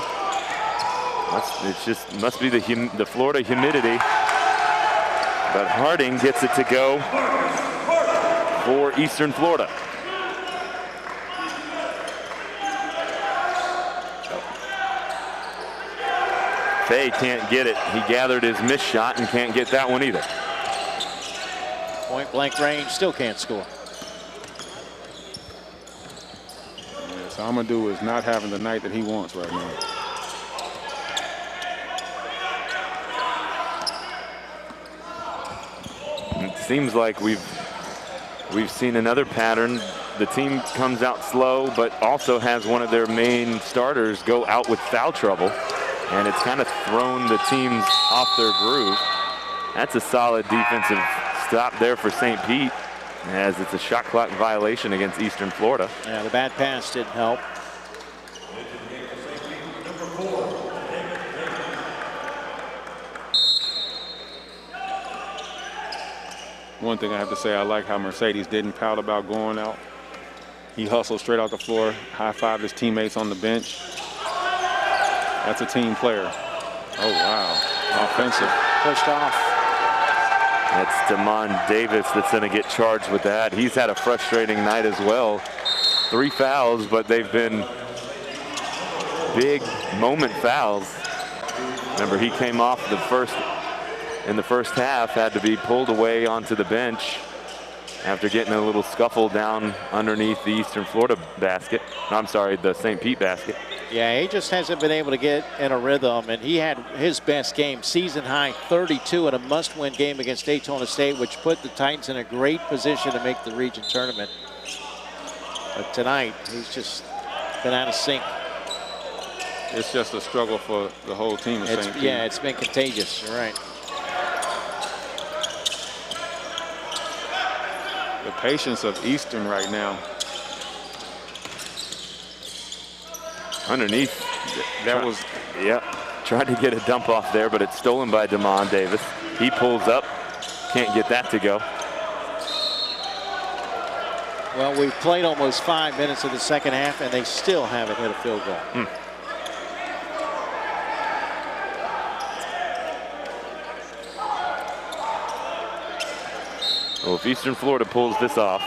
Must be the Florida humidity. But Harding gets it to go for Eastern Florida. Faye can't get it. He gathered his missed shot and can't get that one either. Point blank range, still can't score. Yes, Amadou is not having the night that he wants right now. It seems like we've seen another pattern. The team comes out slow, but also has one of their main starters go out with foul trouble, and it's kind of thrown the teams off their groove. That's a solid defensive stop there for St. Pete, as it's a shot clock violation against Eastern Florida. Yeah, the bad pass didn't help. One thing I have to say, I like how Mercedes didn't pout about going out. He hustled straight out the floor, high-fived his teammates on the bench. That's a team player. Oh, wow. Offensive. Pushed off. That's Damon Davis that's going to get charged with that. He's had a frustrating night as well. 3 fouls, but they've been big moment fouls. Remember, he came off in the first half, had to be pulled away onto the bench after getting a little scuffle down underneath the Eastern Florida basket. No, I'm sorry, the St. Pete basket. Yeah, he just hasn't been able to get in a rhythm, and he had his best game, season high 32 in a must-win game against Daytona State, which put the Titans in a great position to make the region tournament. But tonight, he's just been out of sync. It's just a struggle for the whole team. Yeah, it's been contagious. You're right. The patience of Eastern right now. Underneath. That was, yeah, tried to get a dump off there, but it's stolen by Damon Davis. He pulls up, can't get that to go. Well, we've played almost 5 minutes of the second half, and they still haven't hit a field goal. Well, if Eastern Florida pulls this off,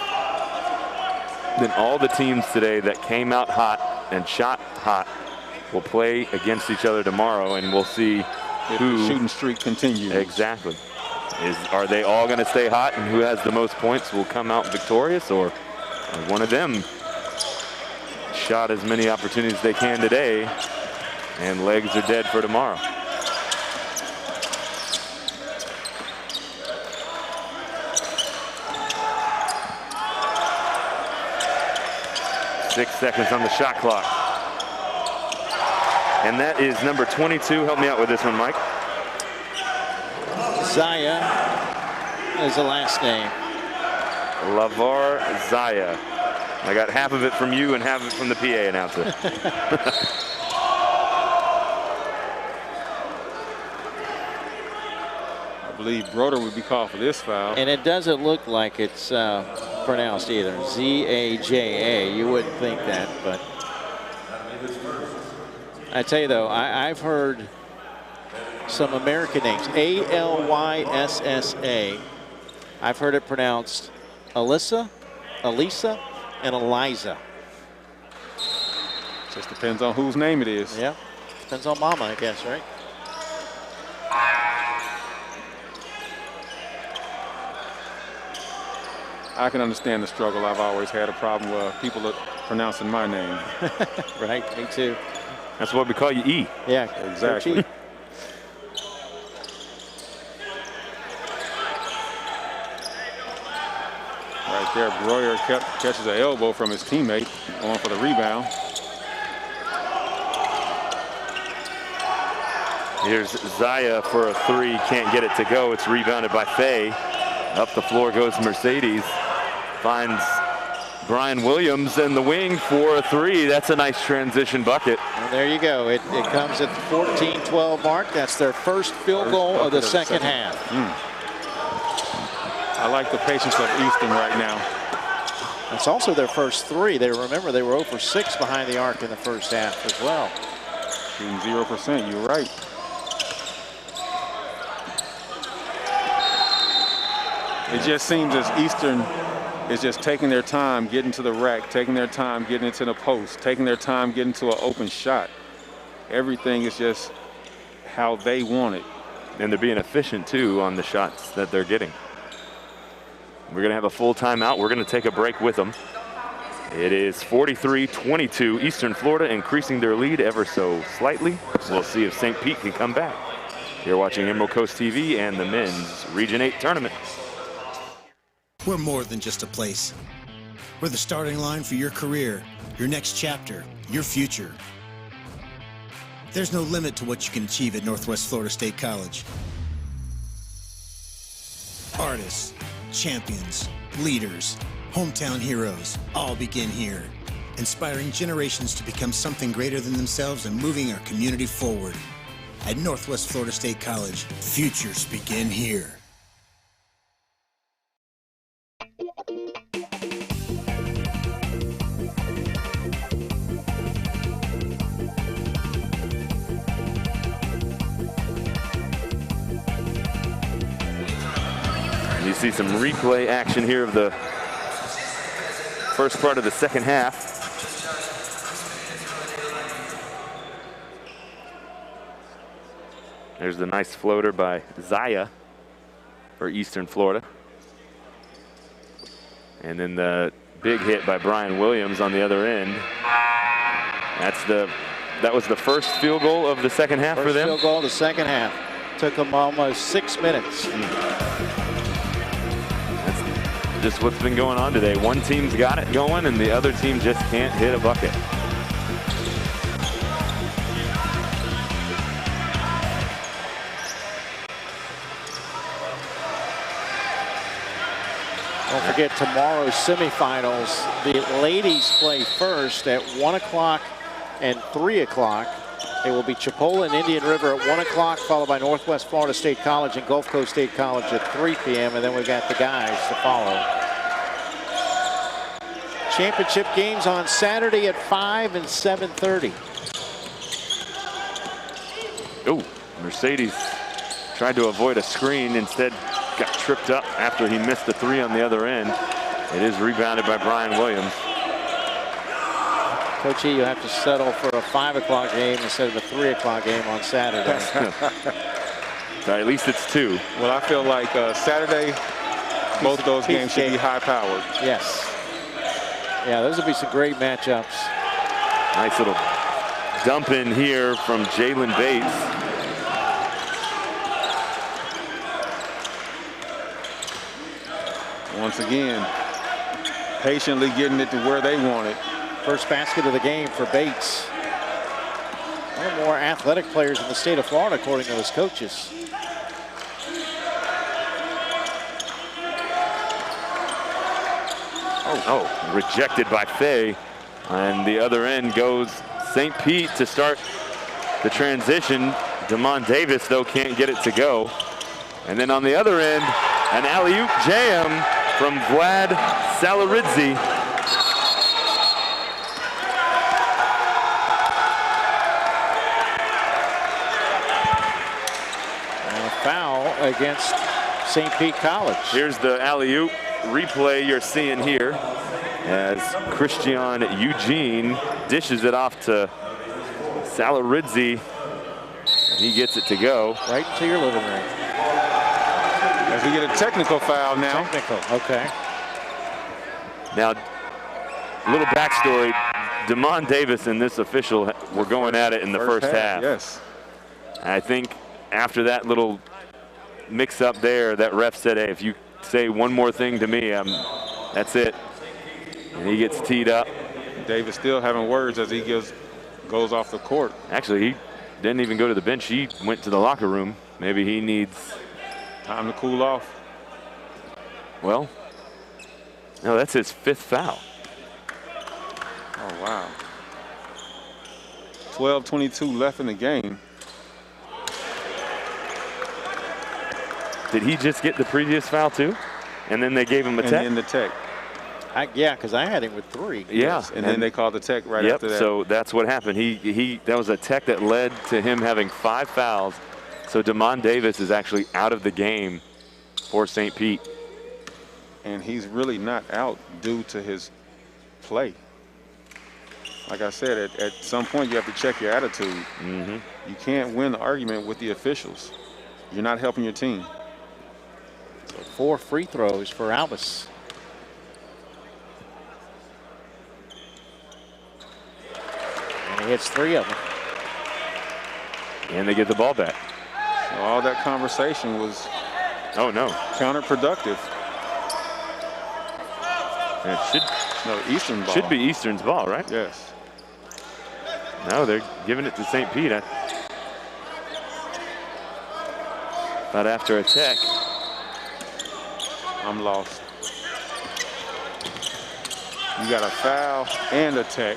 then all the teams today that came out hot and shot hot will play against each other tomorrow, and we'll see if who the shooting streak continues. Exactly. Are they all going to stay hot, and who has the most points will come out victorious, or one of them shot as many opportunities as they can today, and legs are dead for tomorrow. Six seconds on the shot clock. And that is number 22. Help me out with this one, Mike. Zaya is the last name. Lavar Zaya. I got half of it from you and half of it from the PA announcer. I believe Broder would be called for this foul. And it doesn't look like it's pronounced either. Z-A-J-A. You wouldn't think that, but I tell you though, I've heard some American names. A-L-Y-S-S-A. I've heard it pronounced Alyssa, Elisa, and Eliza. Just depends on whose name it is. Yeah, depends on mama, I guess, right? I can understand the struggle. I've always had a problem with people pronouncing my name. Right, me too. That's why we call you E. Yeah, exactly. Right there, Breuer catches an elbow from his teammate, going for the rebound. Here's Zaya for a three, can't get it to go. It's rebounded by Faye. Up the floor goes Mercedes. Finds Brian Williams in the wing for a three. That's a nice transition bucket. And there you go. It comes at the 14-12 mark. That's their first field goal of the second half. I like the patience of Eastern right now. It's also their first three. Remember, they were 0 for 6 behind the arc in the first half as well. Shooting 0%, you're right. It just seems as Eastern is just taking their time getting to the rack, taking their time getting into the post, taking their time getting to an open shot. Everything is just how they want it. And they're being efficient, too, on the shots that they're getting. We're going to have a full timeout. We're going to take a break with them. It is 43-22. Eastern Florida increasing their lead ever so slightly. We'll see if St. Pete can come back. You're watching Emerald Coast TV and the Men's Region 8 Tournament. We're more than just a place. We're the starting line for your career, your next chapter, your future. There's no limit to what you can achieve at Northwest Florida State College. Artists, champions, leaders, hometown heroes, all begin here, inspiring generations to become something greater than themselves and moving our community forward. At Northwest Florida State College, futures begin here. You see some replay action here of the first part of the second half. There's the nice floater by Zaya for Eastern Florida. And then the big hit by Brian Williams on the other end. That was the first field goal of the second half for them? First field goal of the second half. Took them almost 6 minutes. just what's been going on today. One team's got it going and the other team just can't hit a bucket. Don't forget tomorrow's semifinals. The ladies play first at 1 o'clock and 3 o'clock. It will be Chipola and Indian River at 1 o'clock, followed by Northwest Florida State College and Gulf Coast State College at 3 p.m. And then we've got the guys to follow. Championship games on Saturday at 5 and 7:30. Oh, Mercedes tried to avoid a screen, instead got tripped up after he missed the three on the other end. It is rebounded by Brian Williams. Coach E, you have to settle for a 5 o'clock game instead of a 3 o'clock game on Saturday. At least it's 2. Well, I feel like Saturday, both of those games should be high-powered. Yes. Yeah, those would be some great matchups. Nice little dump in here from Jalen Bates. Once again, patiently getting it to where they want it. First basket of the game for Bates. One of the more athletic players in the state of Florida, according to his coaches. Oh, rejected by Fay. And the other end goes St. Pete to start the transition. Damon Davis, though, can't get it to go. And then on the other end, an alley-oop jam from Vlad Salaridze. And a foul against St. Pete College. Here's the alley-oop replay you're seeing here as Christian Eugene dishes it off to Salaridze. He gets it to go. Right into your living room. As we get a technical foul now. Technical, okay. Now, a little backstory. Damon Davis and this official were going at it in the first half. Yes. I think after that little mix-up there, that ref said, hey, if you say one more thing to me, that's it. And he gets teed up. Davis still having words as he goes off the court. Actually, he didn't even go to the bench. He went to the locker room. Maybe he needs time to cool off. Well, no, that's his 5th foul. Oh, wow. 12:22 left in the game. Did he just get the previous foul too? And then they gave him a tech? And then the tech. Yeah, because I had him with 3. Yeah. Yes. And then they called the tech right after that. So that's what happened. That was a tech that led to him having 5 fouls. So Damon Davis is actually out of the game for St. Pete. And he's really not out due to his play. Like I said, at some point you have to check your attitude. Mm-hmm. You can't win the argument with the officials. You're not helping your team. So 4 free throws for Albus. And he hits 3 of them. And they get the ball back. So all that conversation was counterproductive. And it Eastern ball. Should be Eastern's ball, right? Yes. No, they're giving it to St. Pete. But after a tech. I'm lost. You got a foul and a tech.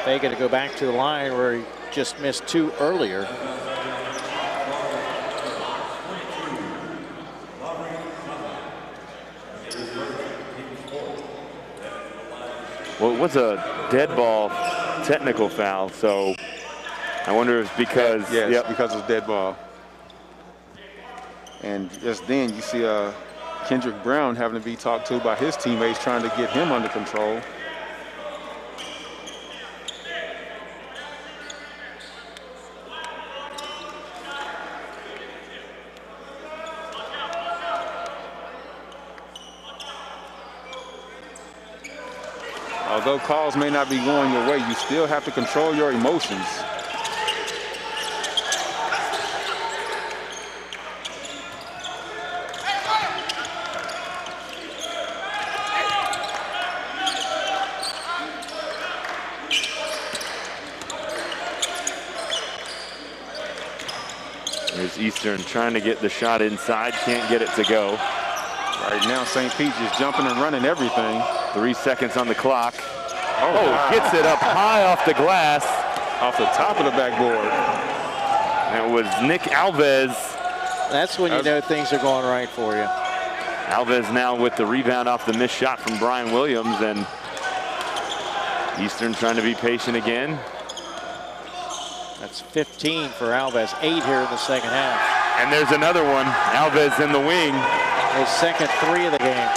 They got to go back to the line where he just missed 2 earlier. Well, it was a dead ball technical foul, so I wonder if because because it's dead ball. And just then you see Kendrick Brown having to be talked to by his teammates trying to get him under control. Although calls may not be going your way, you still have to control your emotions. Here's Eastern trying to get the shot inside, can't get it to go. Right now, St. Pete just jumping and running everything. 3 seconds on the clock. Oh, gets it up high off the glass. Off the top of the backboard. And it was Nick Alves. That's when you know things are going right for you. Alves now with the rebound off the missed shot from Brian Williams, and Eastern trying to be patient again. That's 15 for Alves, 8 here in the second half. And there's another one. Alves in the wing. His second 3 of the game.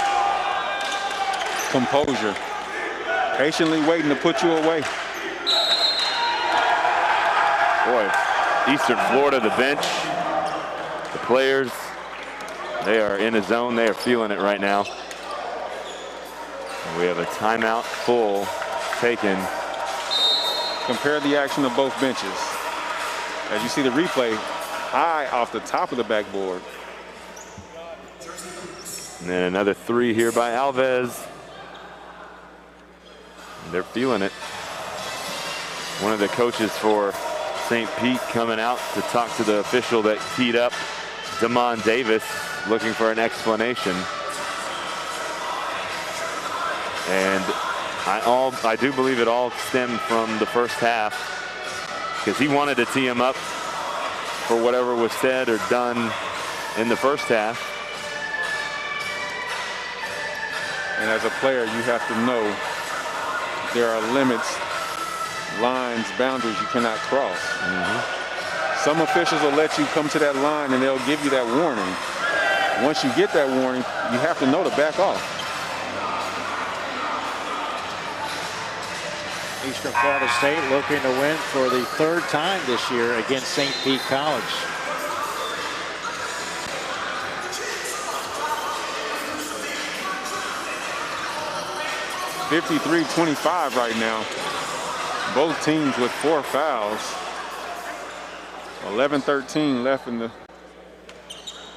Composure. Patiently waiting to put you away. Boy, Eastern Florida, the bench, the players, they are in a zone. They are feeling it right now. And we have a timeout full taken. Compare the action of both benches. As you see the replay, high off the top of the backboard. And then another 3 here by Alves. They're feeling it. One of the coaches for St. Pete coming out to talk to the official that teed up, Damon Davis, looking for an explanation. And I do believe it all stemmed from the first half, because he wanted to tee him up for whatever was said or done in the first half. And as a player, you have to know there are limits, lines, boundaries you cannot cross. Some officials will let you come to that line and they'll give you that warning. Once you get that warning, you have to know to back off. Eastern Florida State looking to win for the 3rd time this year against St. Pete College. (53-25) right now. Both teams with 4 fouls. 11-13 left in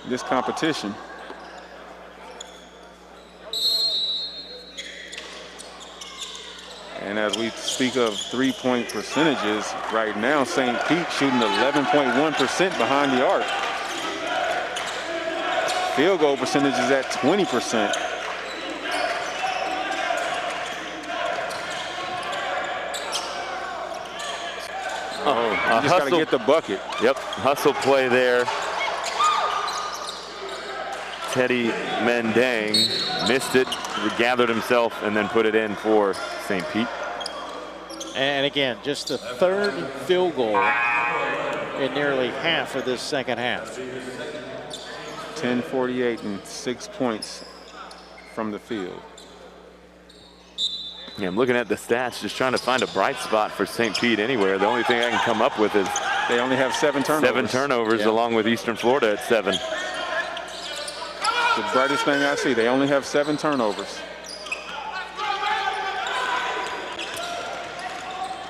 this competition. And as we speak of 3-point percentages, right now St. Pete shooting 11.1% behind the arc. Field goal percentage is at 20%. You just got to get the bucket. Yep, hustle play there. Teddy Mendang missed it, regathered himself, and then put it in for St. Pete. And again, just the 3rd field goal in nearly half of this second half. 10:48 and 6 points from the field. Yeah, I'm looking at the stats, just trying to find a bright spot for St. Pete anywhere. The only thing I can come up with is they only have 7 turnovers. 7 turnovers, yeah, along with Eastern Florida at 7. The brightest thing I see, they only have 7 turnovers.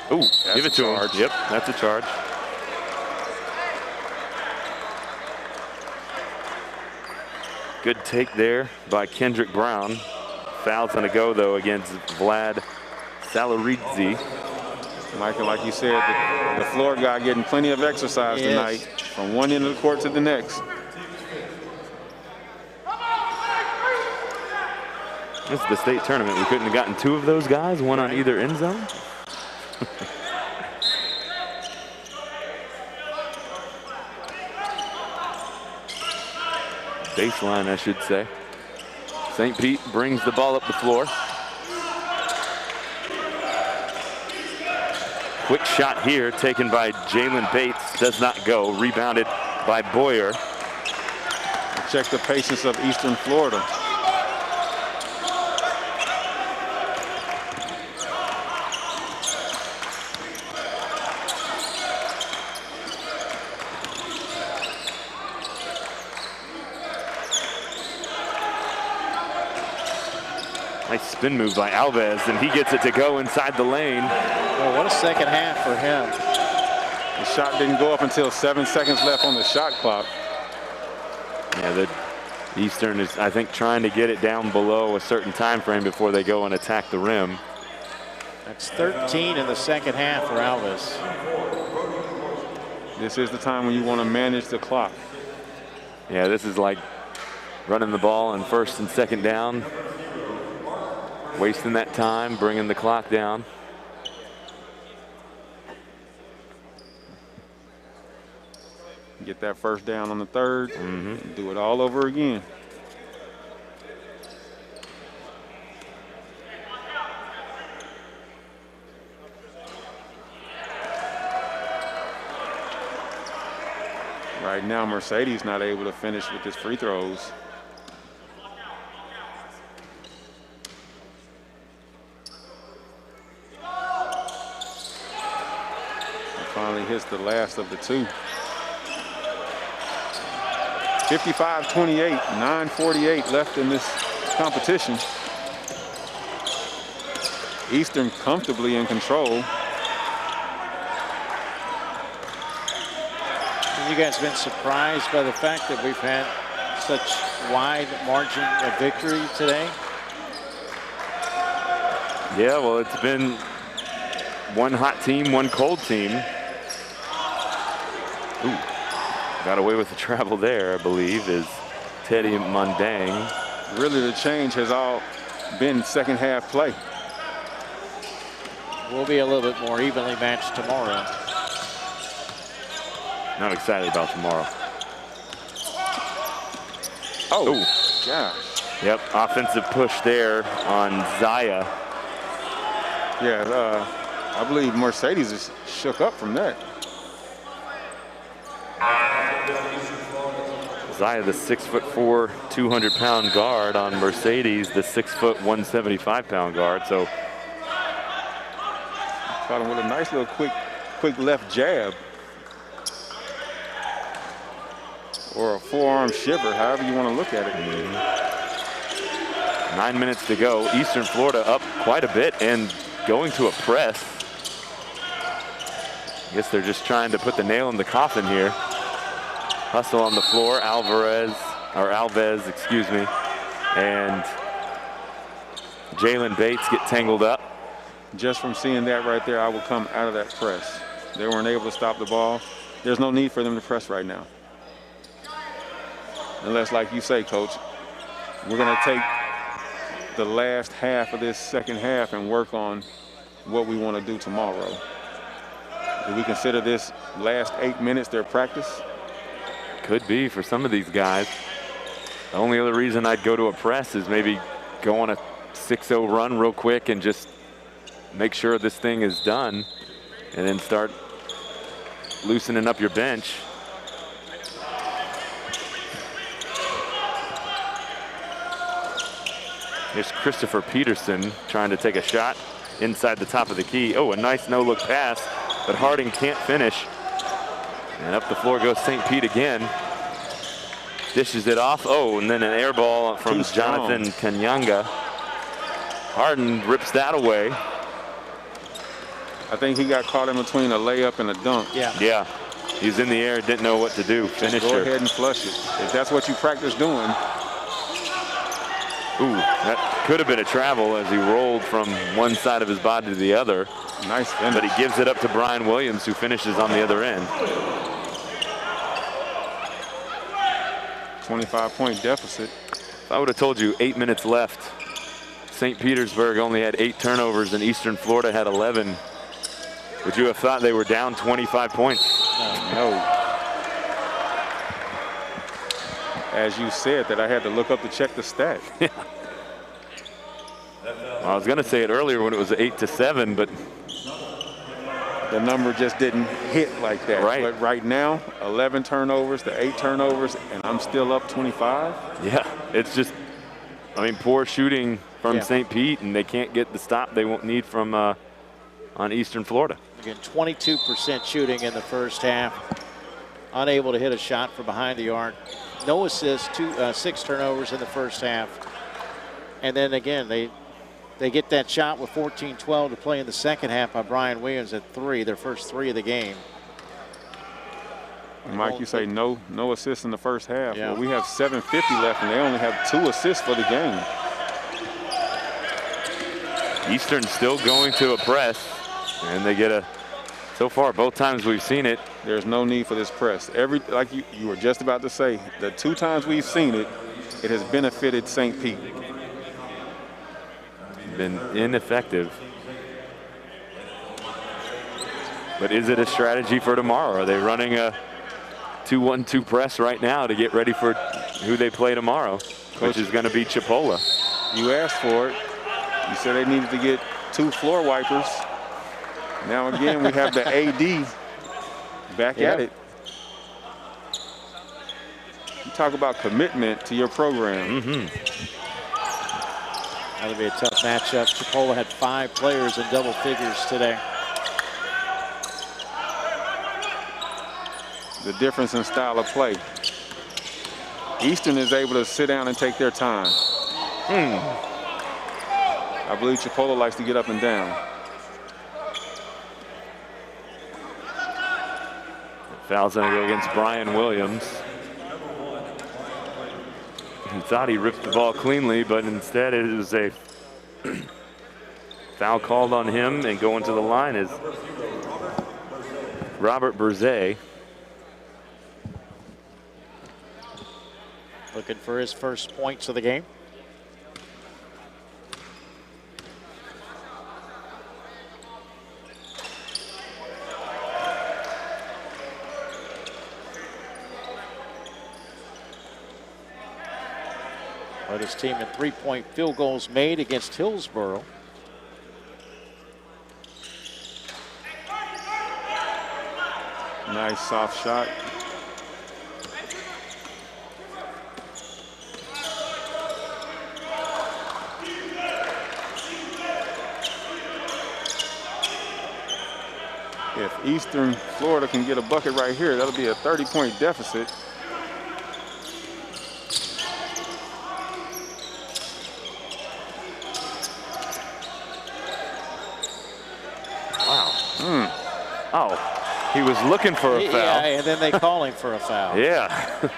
Ooh, give it to him. Yep, that's a charge. Good take there by Kendrick Brown. Foul's going to go, though, against Vlad Salaridze. Michael, like you said, the floor guy getting plenty of exercise tonight, from one end of the court to the next. This is the state tournament. We couldn't have gotten 2 of those guys, one on either end zone. Baseline, I should say. St. Pete brings the ball up the floor. Quick shot here taken by Jalen Bates, does not go. Rebounded by Boyer. Check the patience of Eastern Florida. Nice spin move by Alves, and he gets it to go inside the lane. Oh, what a second half for him. The shot didn't go up until 7 seconds left on the shot clock. Yeah, the Eastern is, I think, trying to get it down below a certain time frame before they go and attack the rim. That's 13 in the second half for Alves. This is the time when you want to manage the clock. Yeah, this is like running the ball on first and second down, wasting that time, bringing the clock down. Get that first down on the third, do it all over again. Right now, Mercedes not able to finish with his free throws. He finally hits the last of the two. 55-28, 9:48 left in this competition. Eastern comfortably in control. You guys been surprised by the fact that we've had such wide margin of victory today? Yeah, well, it's been one hot team, one cold team. Ooh, got away with the travel there, I believe, is Teddy Mundang. Really, the change has all been second half play. We'll be a little bit more evenly matched tomorrow. Not excited about tomorrow. Oh, gosh. Yep, offensive push there on Zaya. Yeah, I believe Mercedes is shook up from that. Zaya, the 6'4", 200-pound guard on Mercedes, the 6', 175-pound guard. So caught him with a nice little quick left jab. Or a forearm shiver, however you want to look at it. 9 minutes to go. Eastern Florida up quite a bit and going to a press. I guess they're just trying to put the nail in the coffin here. Hustle on the floor, Alves, excuse me, and Jalen Bates get tangled up. Just from seeing that right there, I will come out of that press. They weren't able to stop the ball. There's no need for them to press right now. Unless, like you say, Coach, we're going to take the last half of this second half and work on what we want to do tomorrow. Do we consider this last 8 minutes their practice? Could be for some of these guys. The only other reason I'd go to a press is maybe go on a 6-0 run real quick and just make sure this thing is done and then start loosening up your bench. Here's Christopher Peterson trying to take a shot inside the top of the key. Oh, a nice no-look pass, but Harding can't finish. And up the floor goes St. Pete again. Dishes it off. Oh, and then an air ball from Jonathan Kanyanga. Harden rips that away. I think he got caught in between a layup and a dunk. Yeah. He's in the air, didn't know what to do. Finisher. Go ahead and flush it. If that's what you practice doing. Ooh, that could have been a travel as he rolled from one side of his body to the other. Nice finish. But he gives it up to Brian Williams, who finishes on the other end. 25-point deficit. If I would have told you 8 minutes left, St. Petersburg only had 8 turnovers and Eastern Florida had 11, would you have thought they were down 25 points? No. As you said, that I had to look up to check the stat. Well, I was going to say it earlier when it was 8-7, but the number just didn't hit like that. Right. But right now, 11 turnovers to 8 turnovers, and I'm still up 25. Yeah, it's just, I mean, poor shooting from St. Pete, and they can't get the stop they won't need from on Eastern Florida. Again, 22% shooting in the first half. Unable to hit a shot from behind the arc. No assists, 6 turnovers in the first half. And then again, they get that shot with 14-12 to play in the second half by Brian Williams at 3, their first 3 of the game. Mike, you say no assists in the first half. Yeah. Well, we have 7:50 left, and they only have 2 assists for the game. Eastern still going to a press, and they get a So far, both times we've seen it, there's no need for this press. Like you were just about to say, the 2 times we've seen it, it has benefited St. Pete. Been ineffective. But is it a strategy for tomorrow? Are they running a 2-1-2 press right now to get ready for who they play tomorrow, which is going to be Chipola? You asked for it. You said they needed to get 2 floor wipers. Now again, we have the AD back at it. You talk about commitment to your program. That'll be a tough matchup. Chipola had 5 players in double figures today. The difference in style of play. Eastern is able to sit down and take their time. I believe Chipola likes to get up and down. Foul's going to go against Brian Williams. He thought he ripped the ball cleanly, but instead it was a foul called on him, and going to the line is Robert Berzay. Looking for his first points of the game. Led his team in 3-point field goals made against Hillsborough. Nice soft shot. If Eastern Florida can get a bucket right here, that'll be a 30-point deficit. Oh, he was looking for a foul. Yeah, and then they call him for a foul. Yeah.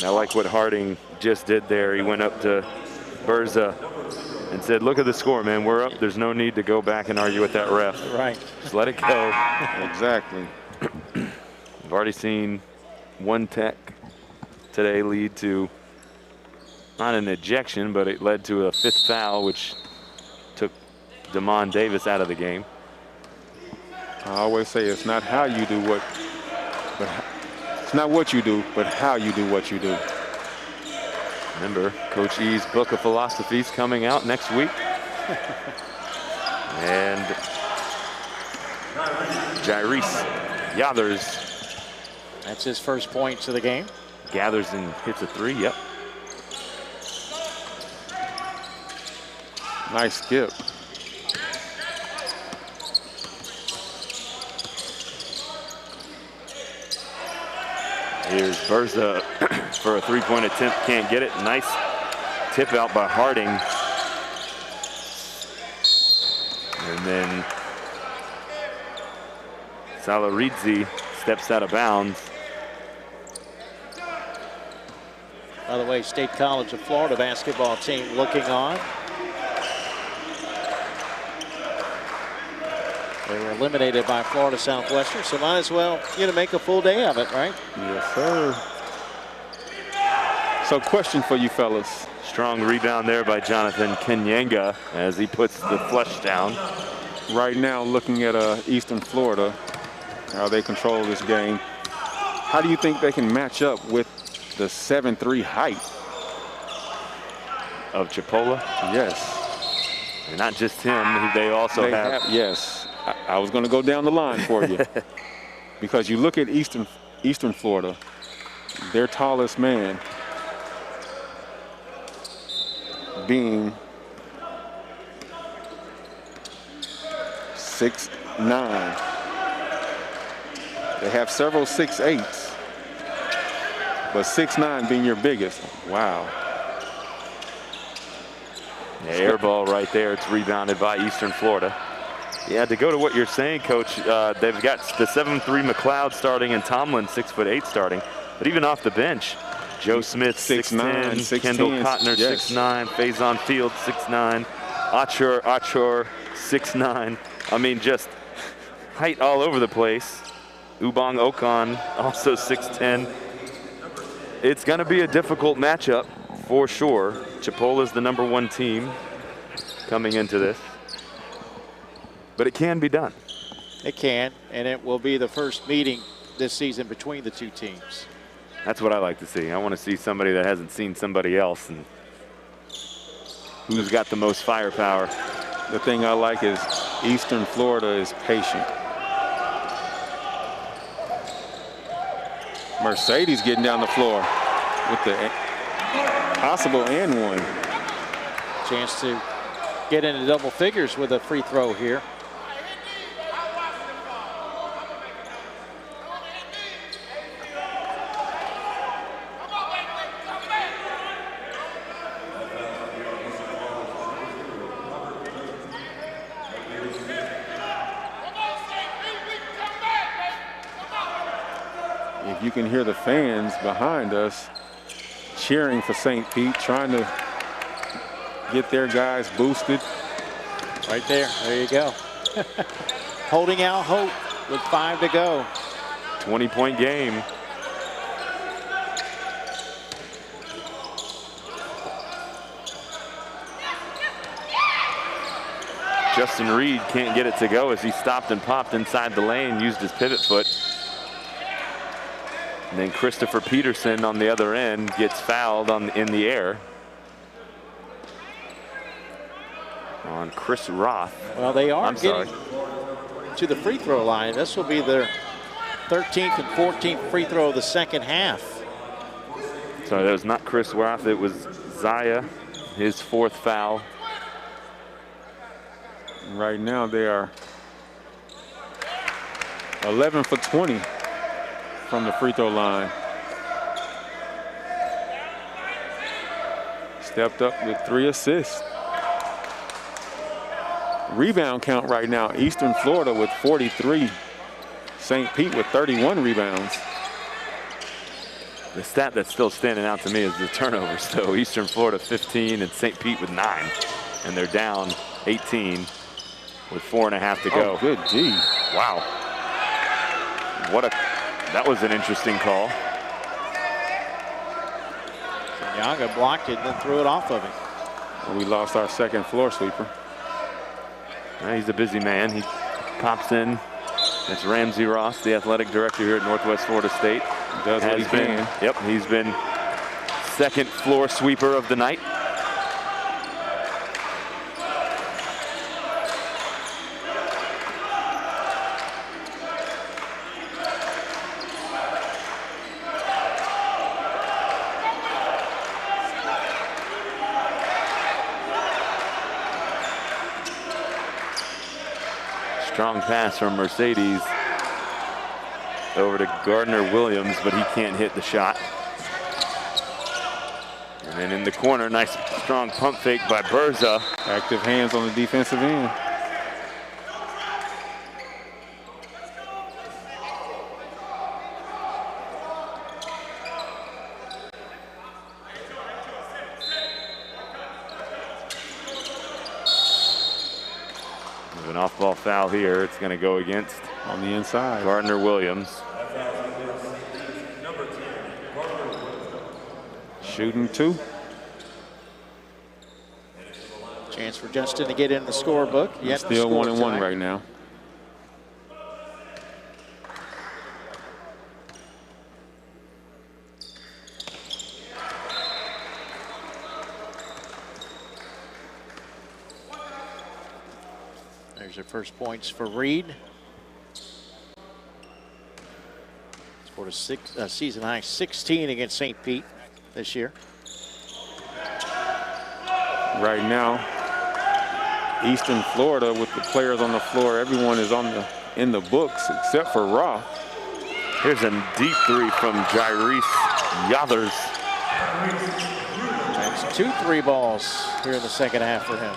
I like what Harding just did there. He went up to Berza and said, look at the score, man. We're up. There's no need to go back and argue with that ref. Right. Just let it go. Exactly. We've already seen one tech today lead to not an ejection, but it led to a 5th foul, which took Damon Davis out of the game. I always say it's not how you do what, but it's not what you do, but how you do what you do. Remember, Coach E's book of philosophies coming out next week. And Jairus Gathers. That's his first points of the game. Gathers and hits a 3, yep. Nice skip. Here's Berza for a 3-point attempt, can't get it. Nice tip out by Harding. And then Salaridze steps out of bounds. By the way, State College of Florida basketball team looking on. They were eliminated by Florida Southwestern, so might as well, make a full day of it, right? Yes, sir. So question for you fellas. Strong rebound there by Jonathan Kenyanga as he puts the flush down. Right now, looking at Eastern Florida, how they control this game, how do you think they can match up with the 7'3" height of Chipola? Yes. And not just him, they also have. Yes. I was going to go down the line for you. Because you look at Eastern Florida, their tallest man being 6'9". They have several 6'8s, but 6'9" being your biggest. Wow. Yeah, air ball right there. It's rebounded by Eastern Florida. Yeah, to go to what you're saying, Coach, they've got the 7'3" McLeod starting and Tomlin 6'8" starting. But even off the bench, Joe Smith, 6'10", Kendall Cotner, yes. 6'9", Faison Field, 6'9", Achor, 6'9". I mean, just height all over the place. Ubong Okan, also 6'10". It's going to be a difficult matchup for sure. Chipola's the #1 team coming into this. But it can be done. It can, and it will be the first meeting this season between the two teams. That's what I like to see. I want to see somebody that hasn't seen somebody else and who's got the most firepower. The thing I like is Eastern Florida is patient. Mercedes getting down the floor with the possible and one. Chance to get into double figures with a free throw here. If you can hear the fans behind us cheering for St. Pete, trying to get their guys boosted. Right there. There you go. Holding out hope with 5 to go. 20-point game. Justin Reed can't get it to go as he stopped and popped inside the lane, used his pivot foot. And then Christopher Peterson on the other end gets fouled in the air on Chris Roth. Well, they are getting to the free throw line. This will be their 13th and 14th free throw of the second half. Sorry, that was not Chris Roth. It was Zaya, his 4th foul. Right now they are 11 for 20 from the free throw line. Stepped up with 3 assists. Rebound count right now, Eastern Florida with 43. St. Pete with 31 rebounds. The stat that's still standing out to me is the turnovers, though. Eastern Florida 15 and St. Pete with 9. And they're down 18 with 4.5 to go. Oh, good D. Wow. That was an interesting call. Yaga blocked it and then threw it off of him. We lost our second floor sweeper. He's a busy man. He pops in. That's Ramsey Ross, the athletic director here at Northwest Florida State. Does what he can. Yep, he's been second floor sweeper of the night. Strong pass from Mercedes over to Gardner Williams, but he can't hit the shot. And then in the corner, nice strong pump fake by Berza. Active hands on the defensive end. An off-ball foul here. It's going to go against on the inside Gardner Williams. Shooting 2. Chance for Justin to get in the scorebook. Yet still 1-1 right now. There's your first points for Reed. Scored a season high 16 against St. Pete this year. Right now, Eastern Florida with the players on the floor, everyone is in the books except for Roth. Here's a deep 3 from Jairus Yothers. That's 2 3 balls here in the second half for him.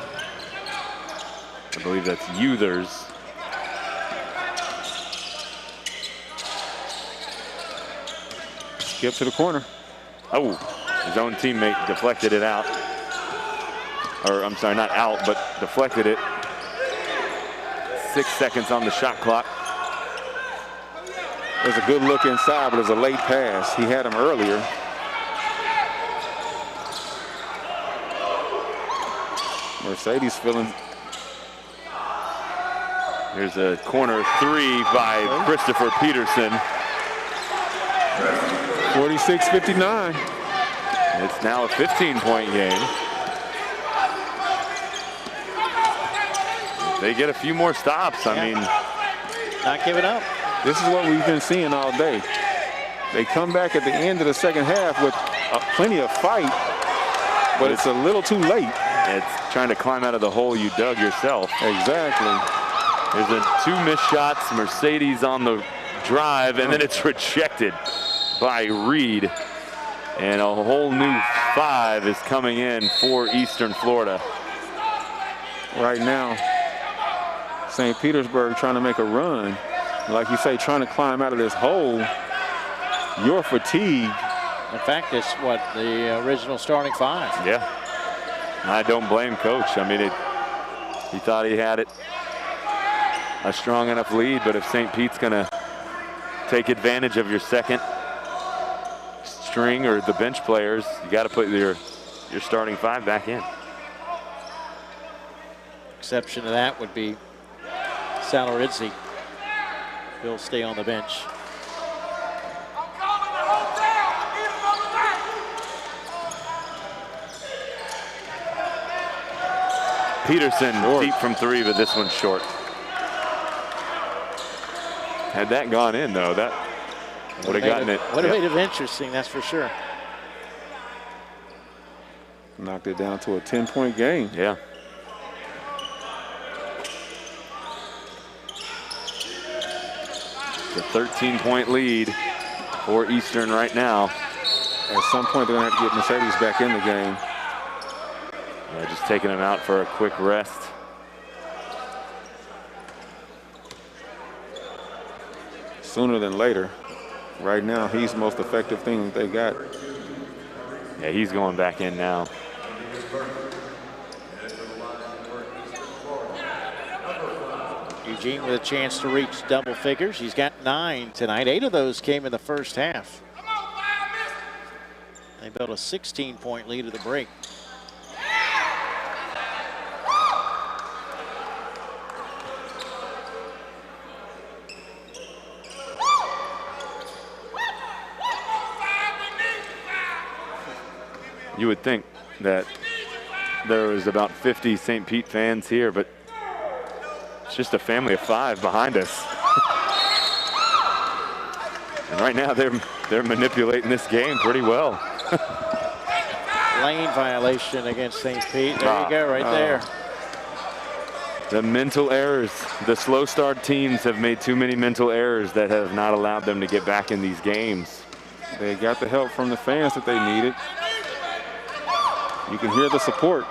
I believe that's Yothers. Skip to the corner. Oh, his own teammate deflected it out. Or I'm sorry, not out, but deflected it. 6 seconds on the shot clock. There's a good look inside, but it was a late pass. He had him earlier. Mercedes feeling. Here's a corner three by Christopher Peterson. 46-59. It's now a 15-point game. They get a few more stops. I mean, not giving up. This is what we've been seeing all day. They come back at the end of the second half with plenty of fight, but it's a little too late. It's trying to climb out of the hole you dug yourself. Exactly. There's two missed shots. Mercedes on the drive, and then it's rejected by Reed. And a whole new 5 is coming in for Eastern Florida. Right now, St. Petersburg trying to make a run. Like you say, trying to climb out of this hole. You're fatigued. In fact, it's what, the original starting 5. Yeah. I don't blame Coach. I mean, he thought he had it a strong enough lead, but if St. Pete's going to take advantage of your second string or the bench players, you got to put your starting 5 back in. Exception to that would be Salorizzi. He'll stay on the bench. Peterson deep from 3, but this one's short. Had that gone in, though, that would have gotten it. Would have made it interesting, that's for sure. Knocked it down to a 10-point game. Yeah. The 13-point lead for Eastern right now. At some point, they're going to have to get Mercedes back in the game. Yeah, just taking him out for a quick rest. Sooner than later. Right now, he's the most effective thing that they got. Yeah, he's going back in now. Eugene with a chance to reach double figures. He's got 9 tonight. 8 of those came in the first half. They built a 16-point lead at the break. You would think that there was about 50 St. Pete fans here, but it's just a family of 5 behind us. And right now they're manipulating this game pretty well. Lane violation against St. Pete. There you go, right there. The mental errors. The slow start teams have made too many mental errors that have not allowed them to get back in these games. They got the help from the fans that they needed. You can hear the support.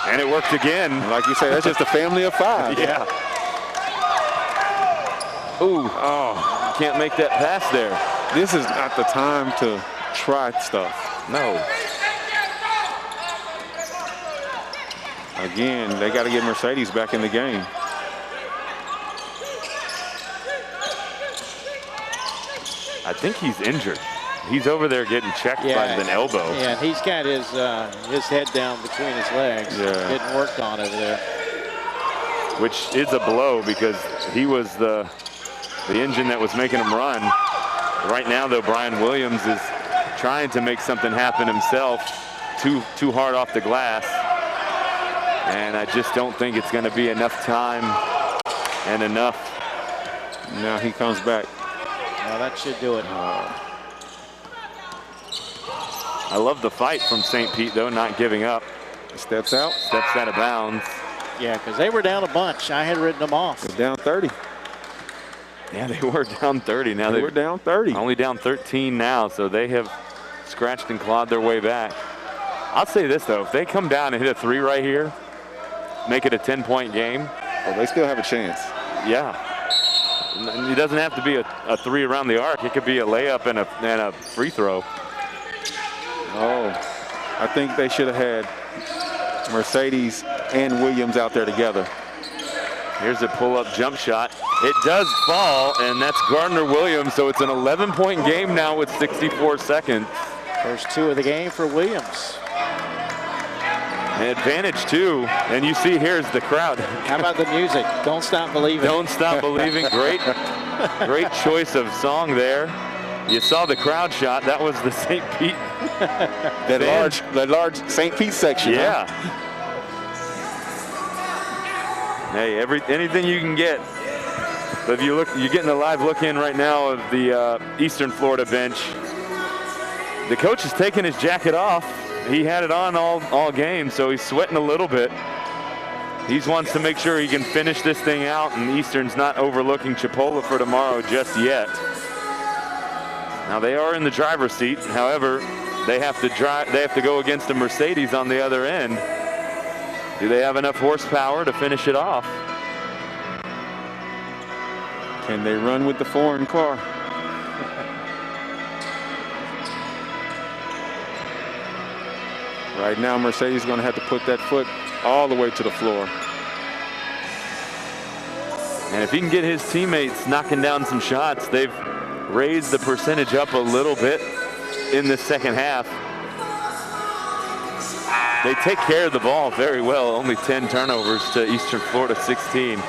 And it worked again. Like you say, that's just a family of 5. Yeah. Ooh, oh, can't make that pass there. This is not the time to try stuff. No. Again, they got to get Mercedes back in the game. I think he's injured. He's over there getting checked by an elbow. Yeah, and he's got his head down between his legs. Yeah. Getting worked on over there. Which is a blow because he was the engine that was making him run. Right now, though, Brian Williams is trying to make something happen himself. Too hard off the glass. And I just don't think it's going to be enough time and enough. Now he comes back. Well, that should do it. I love the fight from St. Pete, though, not giving up. Steps out. Steps out of bounds. Yeah, because they were down a bunch. I had written them off. They're down 30. Yeah, they were down 30. Now they were down 30. Only down 13 now, so they have scratched and clawed their way back. I'll say this, though. If they come down and hit a 3 right here, make it a 10-point game. Oh, they still have a chance. Yeah. It doesn't have to be a three around the arc. It could be a layup and a free throw. Oh, I think they should have had Mercedes and Williams out there together. Here's a pull-up jump shot. It does fall, and that's Gardner Williams, so it's an 11-point game now with 64 seconds. First two of the game for Williams. An advantage, too, and you see here's the crowd. How about the music? Don't Stop Believing. Don't Stop Believing. Great choice of song there. You saw the crowd shot. That was the St. Pete. that large St. Pete section. Yeah. Huh? Hey, anything you can get. But if you look, you're getting a live look in right now of the Eastern Florida bench. The coach is taking his jacket off. He had it on all game, so he's sweating a little bit. He wants to make sure he can finish this thing out, and Eastern's not overlooking Chipola for tomorrow just yet. Now they are in the driver's seat. However, they have to go against a Mercedes on the other end. Do they have enough horsepower to finish it off? Can they run with the foreign car? Right now, Mercedes is going to have to put that foot all the way to the floor. And if he can get his teammates knocking down some shots, they've raised the percentage up a little bit in the second half. They take care of the ball very well. Only 10 turnovers to Eastern Florida 16.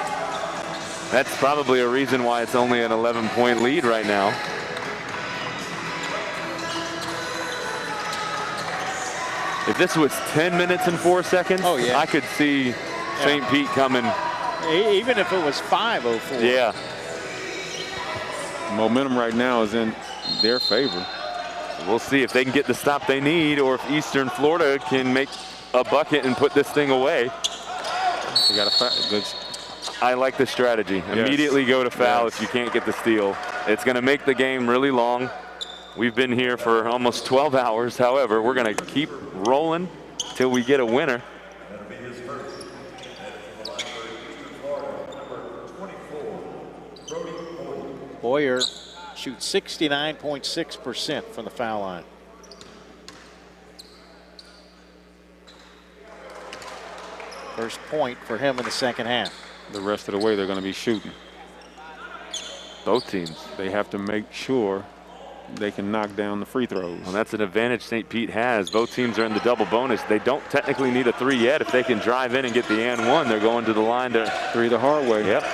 That's probably a reason why it's only an 11-point lead right now. If this was 10 minutes and 4 seconds, oh, yeah. I could see St. Pete coming. Even if it was 5:04. Yeah. Momentum right now is in their favor. We'll see if they can get the stop they need, or if Eastern Florida can make a bucket and put this thing away. They got a good. I like the strategy. Yes. Immediately go to foul if you can't get the steal. It's going to make the game really long. We've been here for almost 12 hours. However, we're going to keep rolling till we get a winner. Boyer shoots 69.6% from the foul line. First point for him in the second half. The rest of the way they're going to be shooting. Both teams. They have to make sure they can knock down the free throws. Well, that's an advantage St. Pete has. Both teams are in the double bonus. They don't technically need a three yet. If they can drive in and get the and one, they're going to the line to three the hard way. Yep.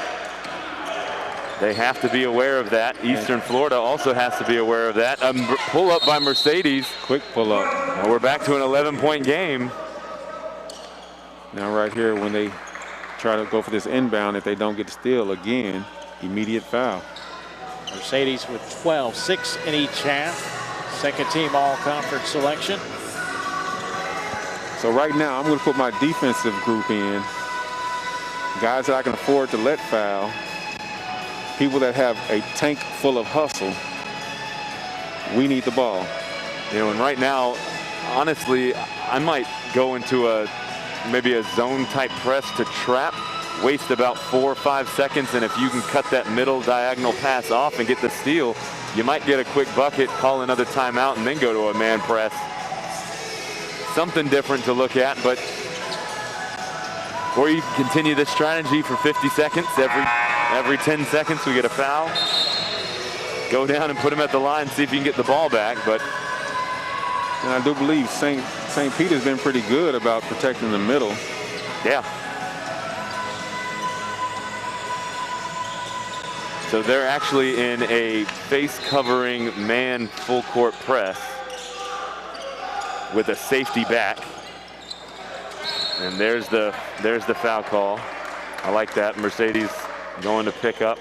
They have to be aware of that. Eastern Florida also has to be aware of that. Pull up by Mercedes. Quick pull up. Well, we're back to an 11-point game. Now right here, when they try to go for this inbound, if they don't get the steal again, immediate foul. Mercedes with 12, 6 in each half. Second team all-conference selection. So right now, I'm going to put my defensive group in. Guys that I can afford to let foul. People that have a tank full of hustle. We need the ball. You know, and right now, honestly, I might go into maybe a zone type press to trap, waste about 4 or 5 seconds, and if you can cut that middle diagonal pass off and get the steal, you might get a quick bucket, call another timeout, and then go to a man press. Something different to look at, but or you can continue this strategy for 50 seconds. Every 10 seconds we get a foul. Go down and put him at the line, see if you can get the ball back. But and I do believe St. Pete has been pretty good about protecting the middle. Yeah. So they're actually in a face-covering man full-court press with a safety back. And there's the foul call. I like that. Mercedes going to pick up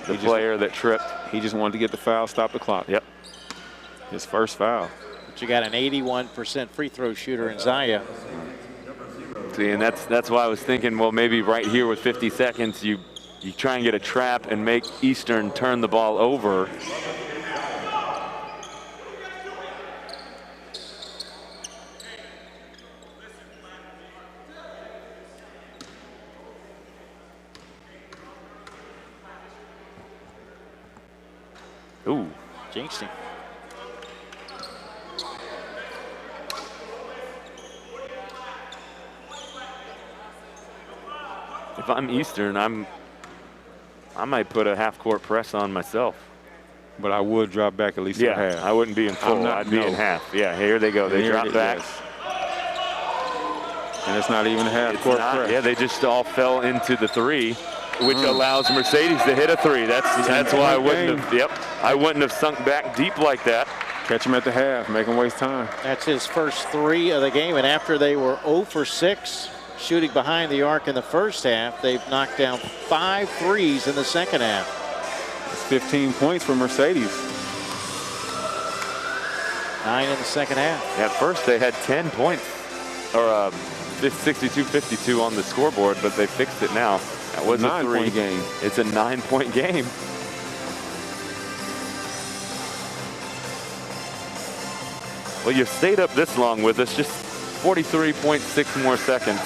the player that tripped. He just wanted to get the foul, stop the clock. Yep. His first foul. But you got an 81% free throw shooter in Zaya. See, and that's why I was thinking, well, maybe right here with 50 seconds, you try and get a trap and make Eastern turn the ball over. Ooh. Jinxed him. If I'm Eastern, I might put a half-court press on myself. But I would drop back at least a half. I wouldn't be in full. I'd be in half. Yeah, here they go. They drop back. Yes. And it's not even a half-court press. Yeah, they just all fell into the three, which allows Mercedes to hit a three. That's why I wouldn't have. Yep, I wouldn't have sunk back deep like that. Catch him at the half, make him waste time. That's his first three of the game, and after they were 0 for 6 shooting behind the arc in the first half, they've knocked down 5 threes in the second half. It's 15 points for Mercedes. 9 in the second half. At first, they had 10 points, or 62-52 on the scoreboard, but they fixed it now. That was a 9-point game. It's a 9-point game. Well, you've stayed up this long with us, just 43.6 more seconds.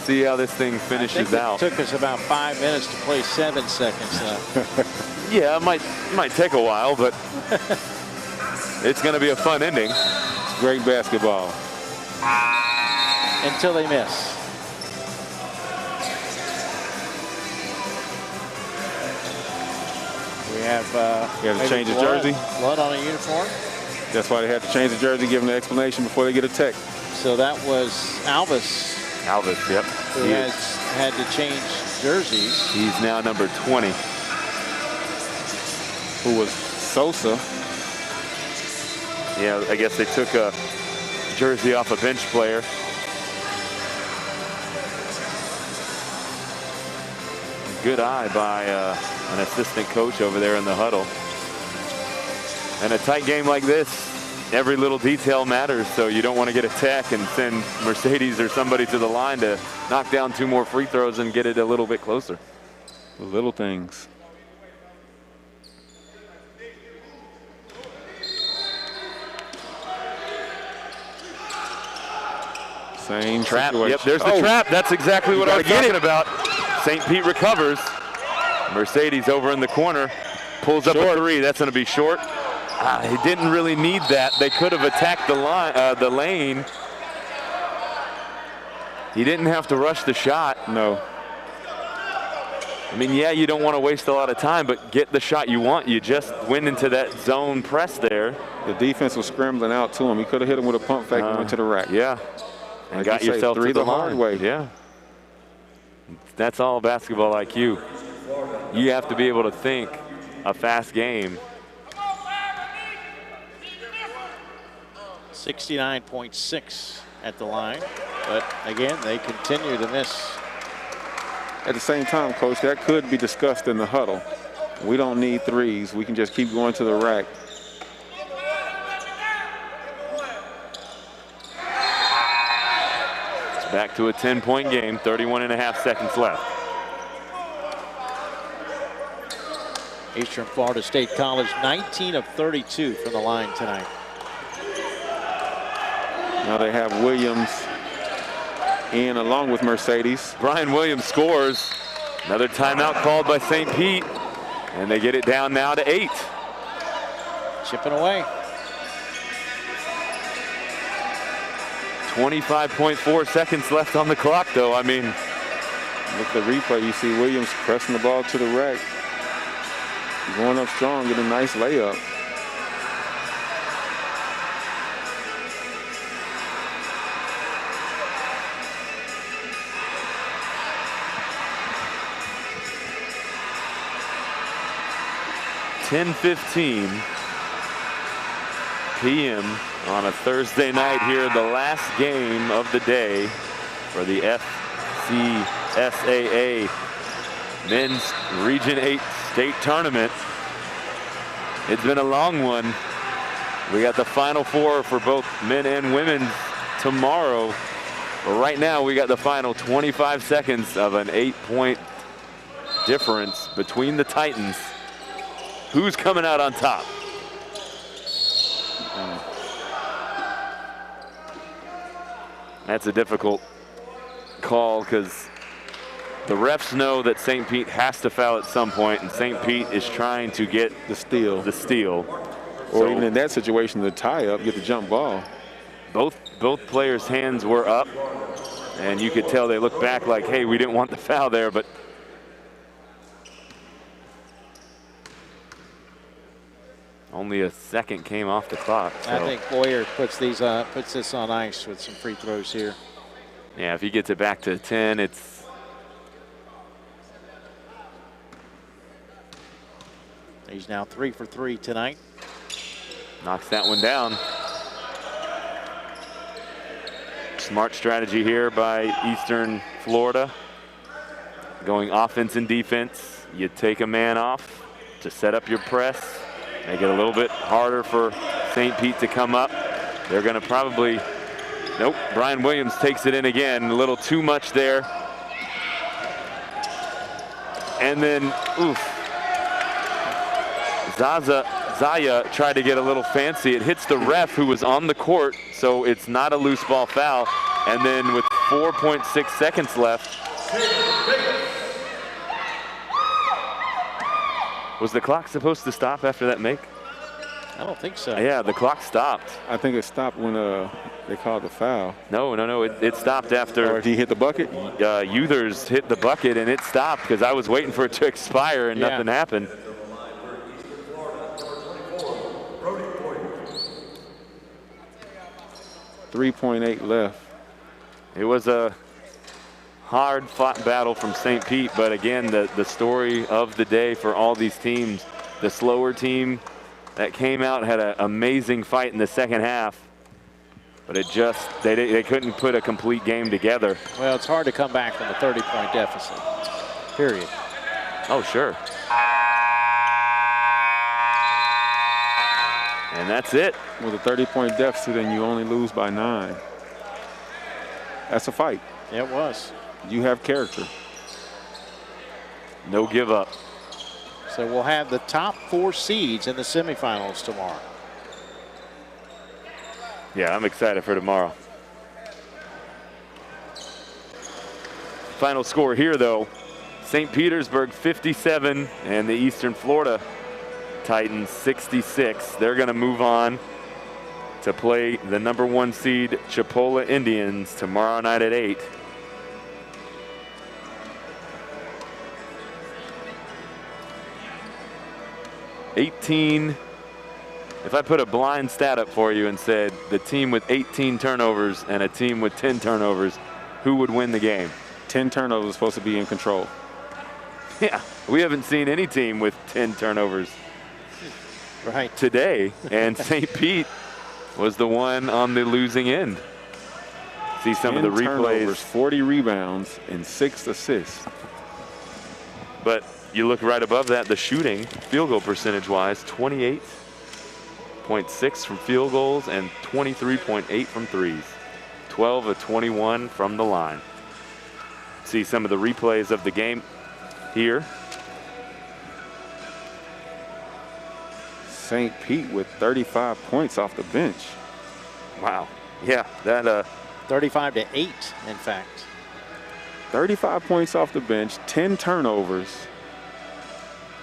See how this thing finishes out. It took us about 5 minutes to play 7 seconds left. Yeah, it might take a while, but it's going to be a fun ending. It's great basketball. Until they miss. We have to change the jersey. Blood on a uniform. That's why they had to change the jersey, give them the explanation before they get a tech. So that was Alvis. Alvis, yep. Who has had to change jerseys. He's now number 20. Who was Sosa. Yeah, I guess they took a jersey off a bench player. Good eye by an assistant coach over there in the huddle. And a tight game like this, every little detail matters, so you don't want to get a tech and send Mercedes or somebody to the line to knock down 2 more free throws and get it a little bit closer. The little things. Same trap. situation. Yep, there's the trap. That's exactly what I was talking about. St. Pete recovers. Mercedes over in the corner pulls up a 3. That's going to be short. He didn't really need that. They could have attacked the lane. He didn't have to rush the shot. No. I mean, yeah, you don't want to waste a lot of time, but get the shot you want. You just went into that zone press there. The defense was scrambling out to him. He could have hit him with a pump fake and went to the rack. Yeah. And got yourself to the hard way. Yeah. That's all basketball IQ. You have to be able to think a fast game. 69.6 at the line, but again, they continue to miss. At the same time, Coach, that could be discussed in the huddle. We don't need threes. We can just keep going to the rack. It's back to a 10-point game, 31.5 seconds left. Eastern Florida State College, 19 of 32 from the line tonight. Now they have Williams in along with Mercedes. Brian Williams scores. Another timeout called by St. Pete. And they get it down now to 8. Chipping away. 25.4 seconds left on the clock, though. I mean, with the replay, you see Williams pressing the ball to the rack. Going up strong, get a nice layup. (10:15 p.m. on a Thursday night here, the last game of the day for the FCSAA Men's Region 8 State Tournament. It's been a long one. We got the Final Four for both men and women tomorrow. But right now, we got the final 25 seconds of an 8-point difference between the Titans. Who's coming out on top? That's a difficult call because The refs know that St. Pete has to foul at some point, and St. Pete is trying to get The steal. Or even in that situation, the tie-up, get the jump ball. Both players' hands were up, and you could tell they looked back like, hey, we didn't want the foul there, but only a second came off the clock. So. I think Boyer puts this on ice with some free throws here. Yeah, if he gets it back to 10, it's he's now 3 for 3 tonight. knocks that one down. Smart strategy here by Eastern Florida. Going offense and defense. You take a man off to set up your press. Make it a little bit harder for St. Pete to come up. They're going to probably, nope, Brian Williams takes it in again. A little too much there. And then, oof. Zaya tried to get a little fancy. It hits the ref who was on the court, so it's not a loose ball foul. And then with 4.6 seconds left, was the clock supposed to stop after that make? I don't think so. Yeah, the clock stopped. I think it stopped when they called the foul. No, it stopped after. Or if he hit the bucket? Euthers hit the bucket and it stopped because I was waiting for it to expire and nothing happened. .3 left. It was a hard-fought battle from St. Pete, but again, the story of the day for all these teams, the slower team that came out had an amazing fight in the second half, but it just, they couldn't put a complete game together. Well, it's hard to come back from a 30-point deficit, period. Oh, sure. And that's it. With a 30-point deficit and you only lose by 9. That's a fight. It was. You have character. No give up. So we'll have the top 4 seeds in the semifinals tomorrow. Yeah, I'm excited for tomorrow. Final score here, though. St. Petersburg 57 and the Eastern Florida Titans 66. They're going to move on to play the #1 seed Chipola Indians tomorrow night at 8. If I put a blind stat up for you and said the team with 18 turnovers and a team with 10 turnovers, who would win the game? 10 turnovers is supposed to be in control. Yeah, we haven't seen any team with 10 turnovers today, and St. Pete was the one on the losing end. See some of the replays. 40 rebounds and 6 assists. But you look right above that, the shooting, field goal percentage-wise, 28.6 from field goals and 23.8 from threes. 12 of 21 from the line. See some of the replays of the game here. St. Pete with 35 points off the bench. Wow. Yeah, that 35 to 8, in fact. 35 points off the bench, 10 turnovers.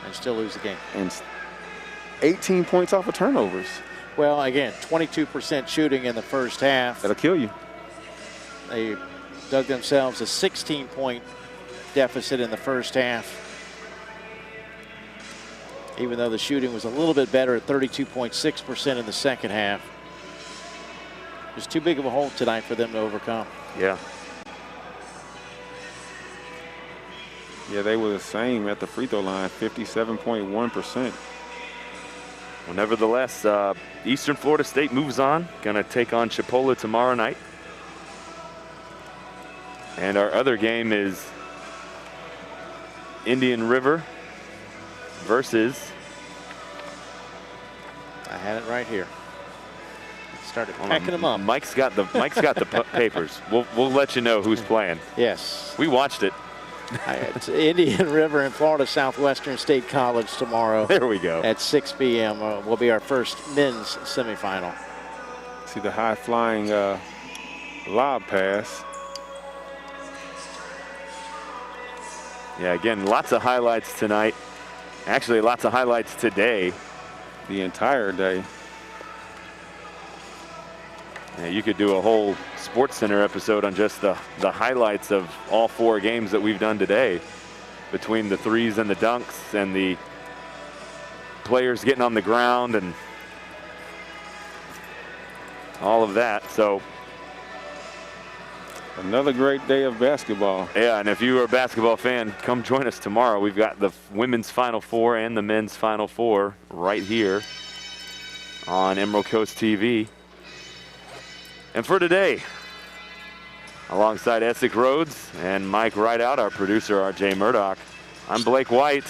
And still lose the game. And 18 points off of turnovers. Well, again, 22% shooting in the first half. That'll kill you. They dug themselves a 16-point deficit in the first half. Even though the shooting was a little bit better at 32.6% in the second half. It was too big of a hole tonight for them to overcome. Yeah. Yeah, they were the same at the free throw line, 57.1%. Well, nevertheless, Eastern Florida State moves on. Going to take on Chipola tomorrow night. And our other game is Indian River versus. I had it right here. Started packing them up. Mike's got the papers. We'll let you know who's playing. Yes. We watched it. It's Indian River and Florida Southwestern State College tomorrow. There we go. At 6 p.m. Will be our first men's semifinal. See the high-flying lob pass. Yeah, again, lots of highlights tonight. Actually, lots of highlights today. The entire day. Yeah, you could do a whole Sports Center episode on just the highlights of all 4 games that we've done today, between the threes and the dunks and the players getting on the ground and all of that. So another great day of basketball. yeah, and if you are a basketball fan, come join us tomorrow. We've got the women's Final Four and the men's Final Four right here on Emerald Coast TV. And for today, alongside Essex Rhodes and Mike Rideout, our producer, RJ Murdoch, I'm Blake White.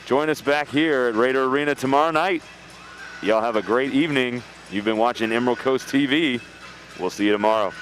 Join us back here at Raider Arena tomorrow night. Y'all have a great evening. You've been watching Emerald Coast TV. We'll see you tomorrow.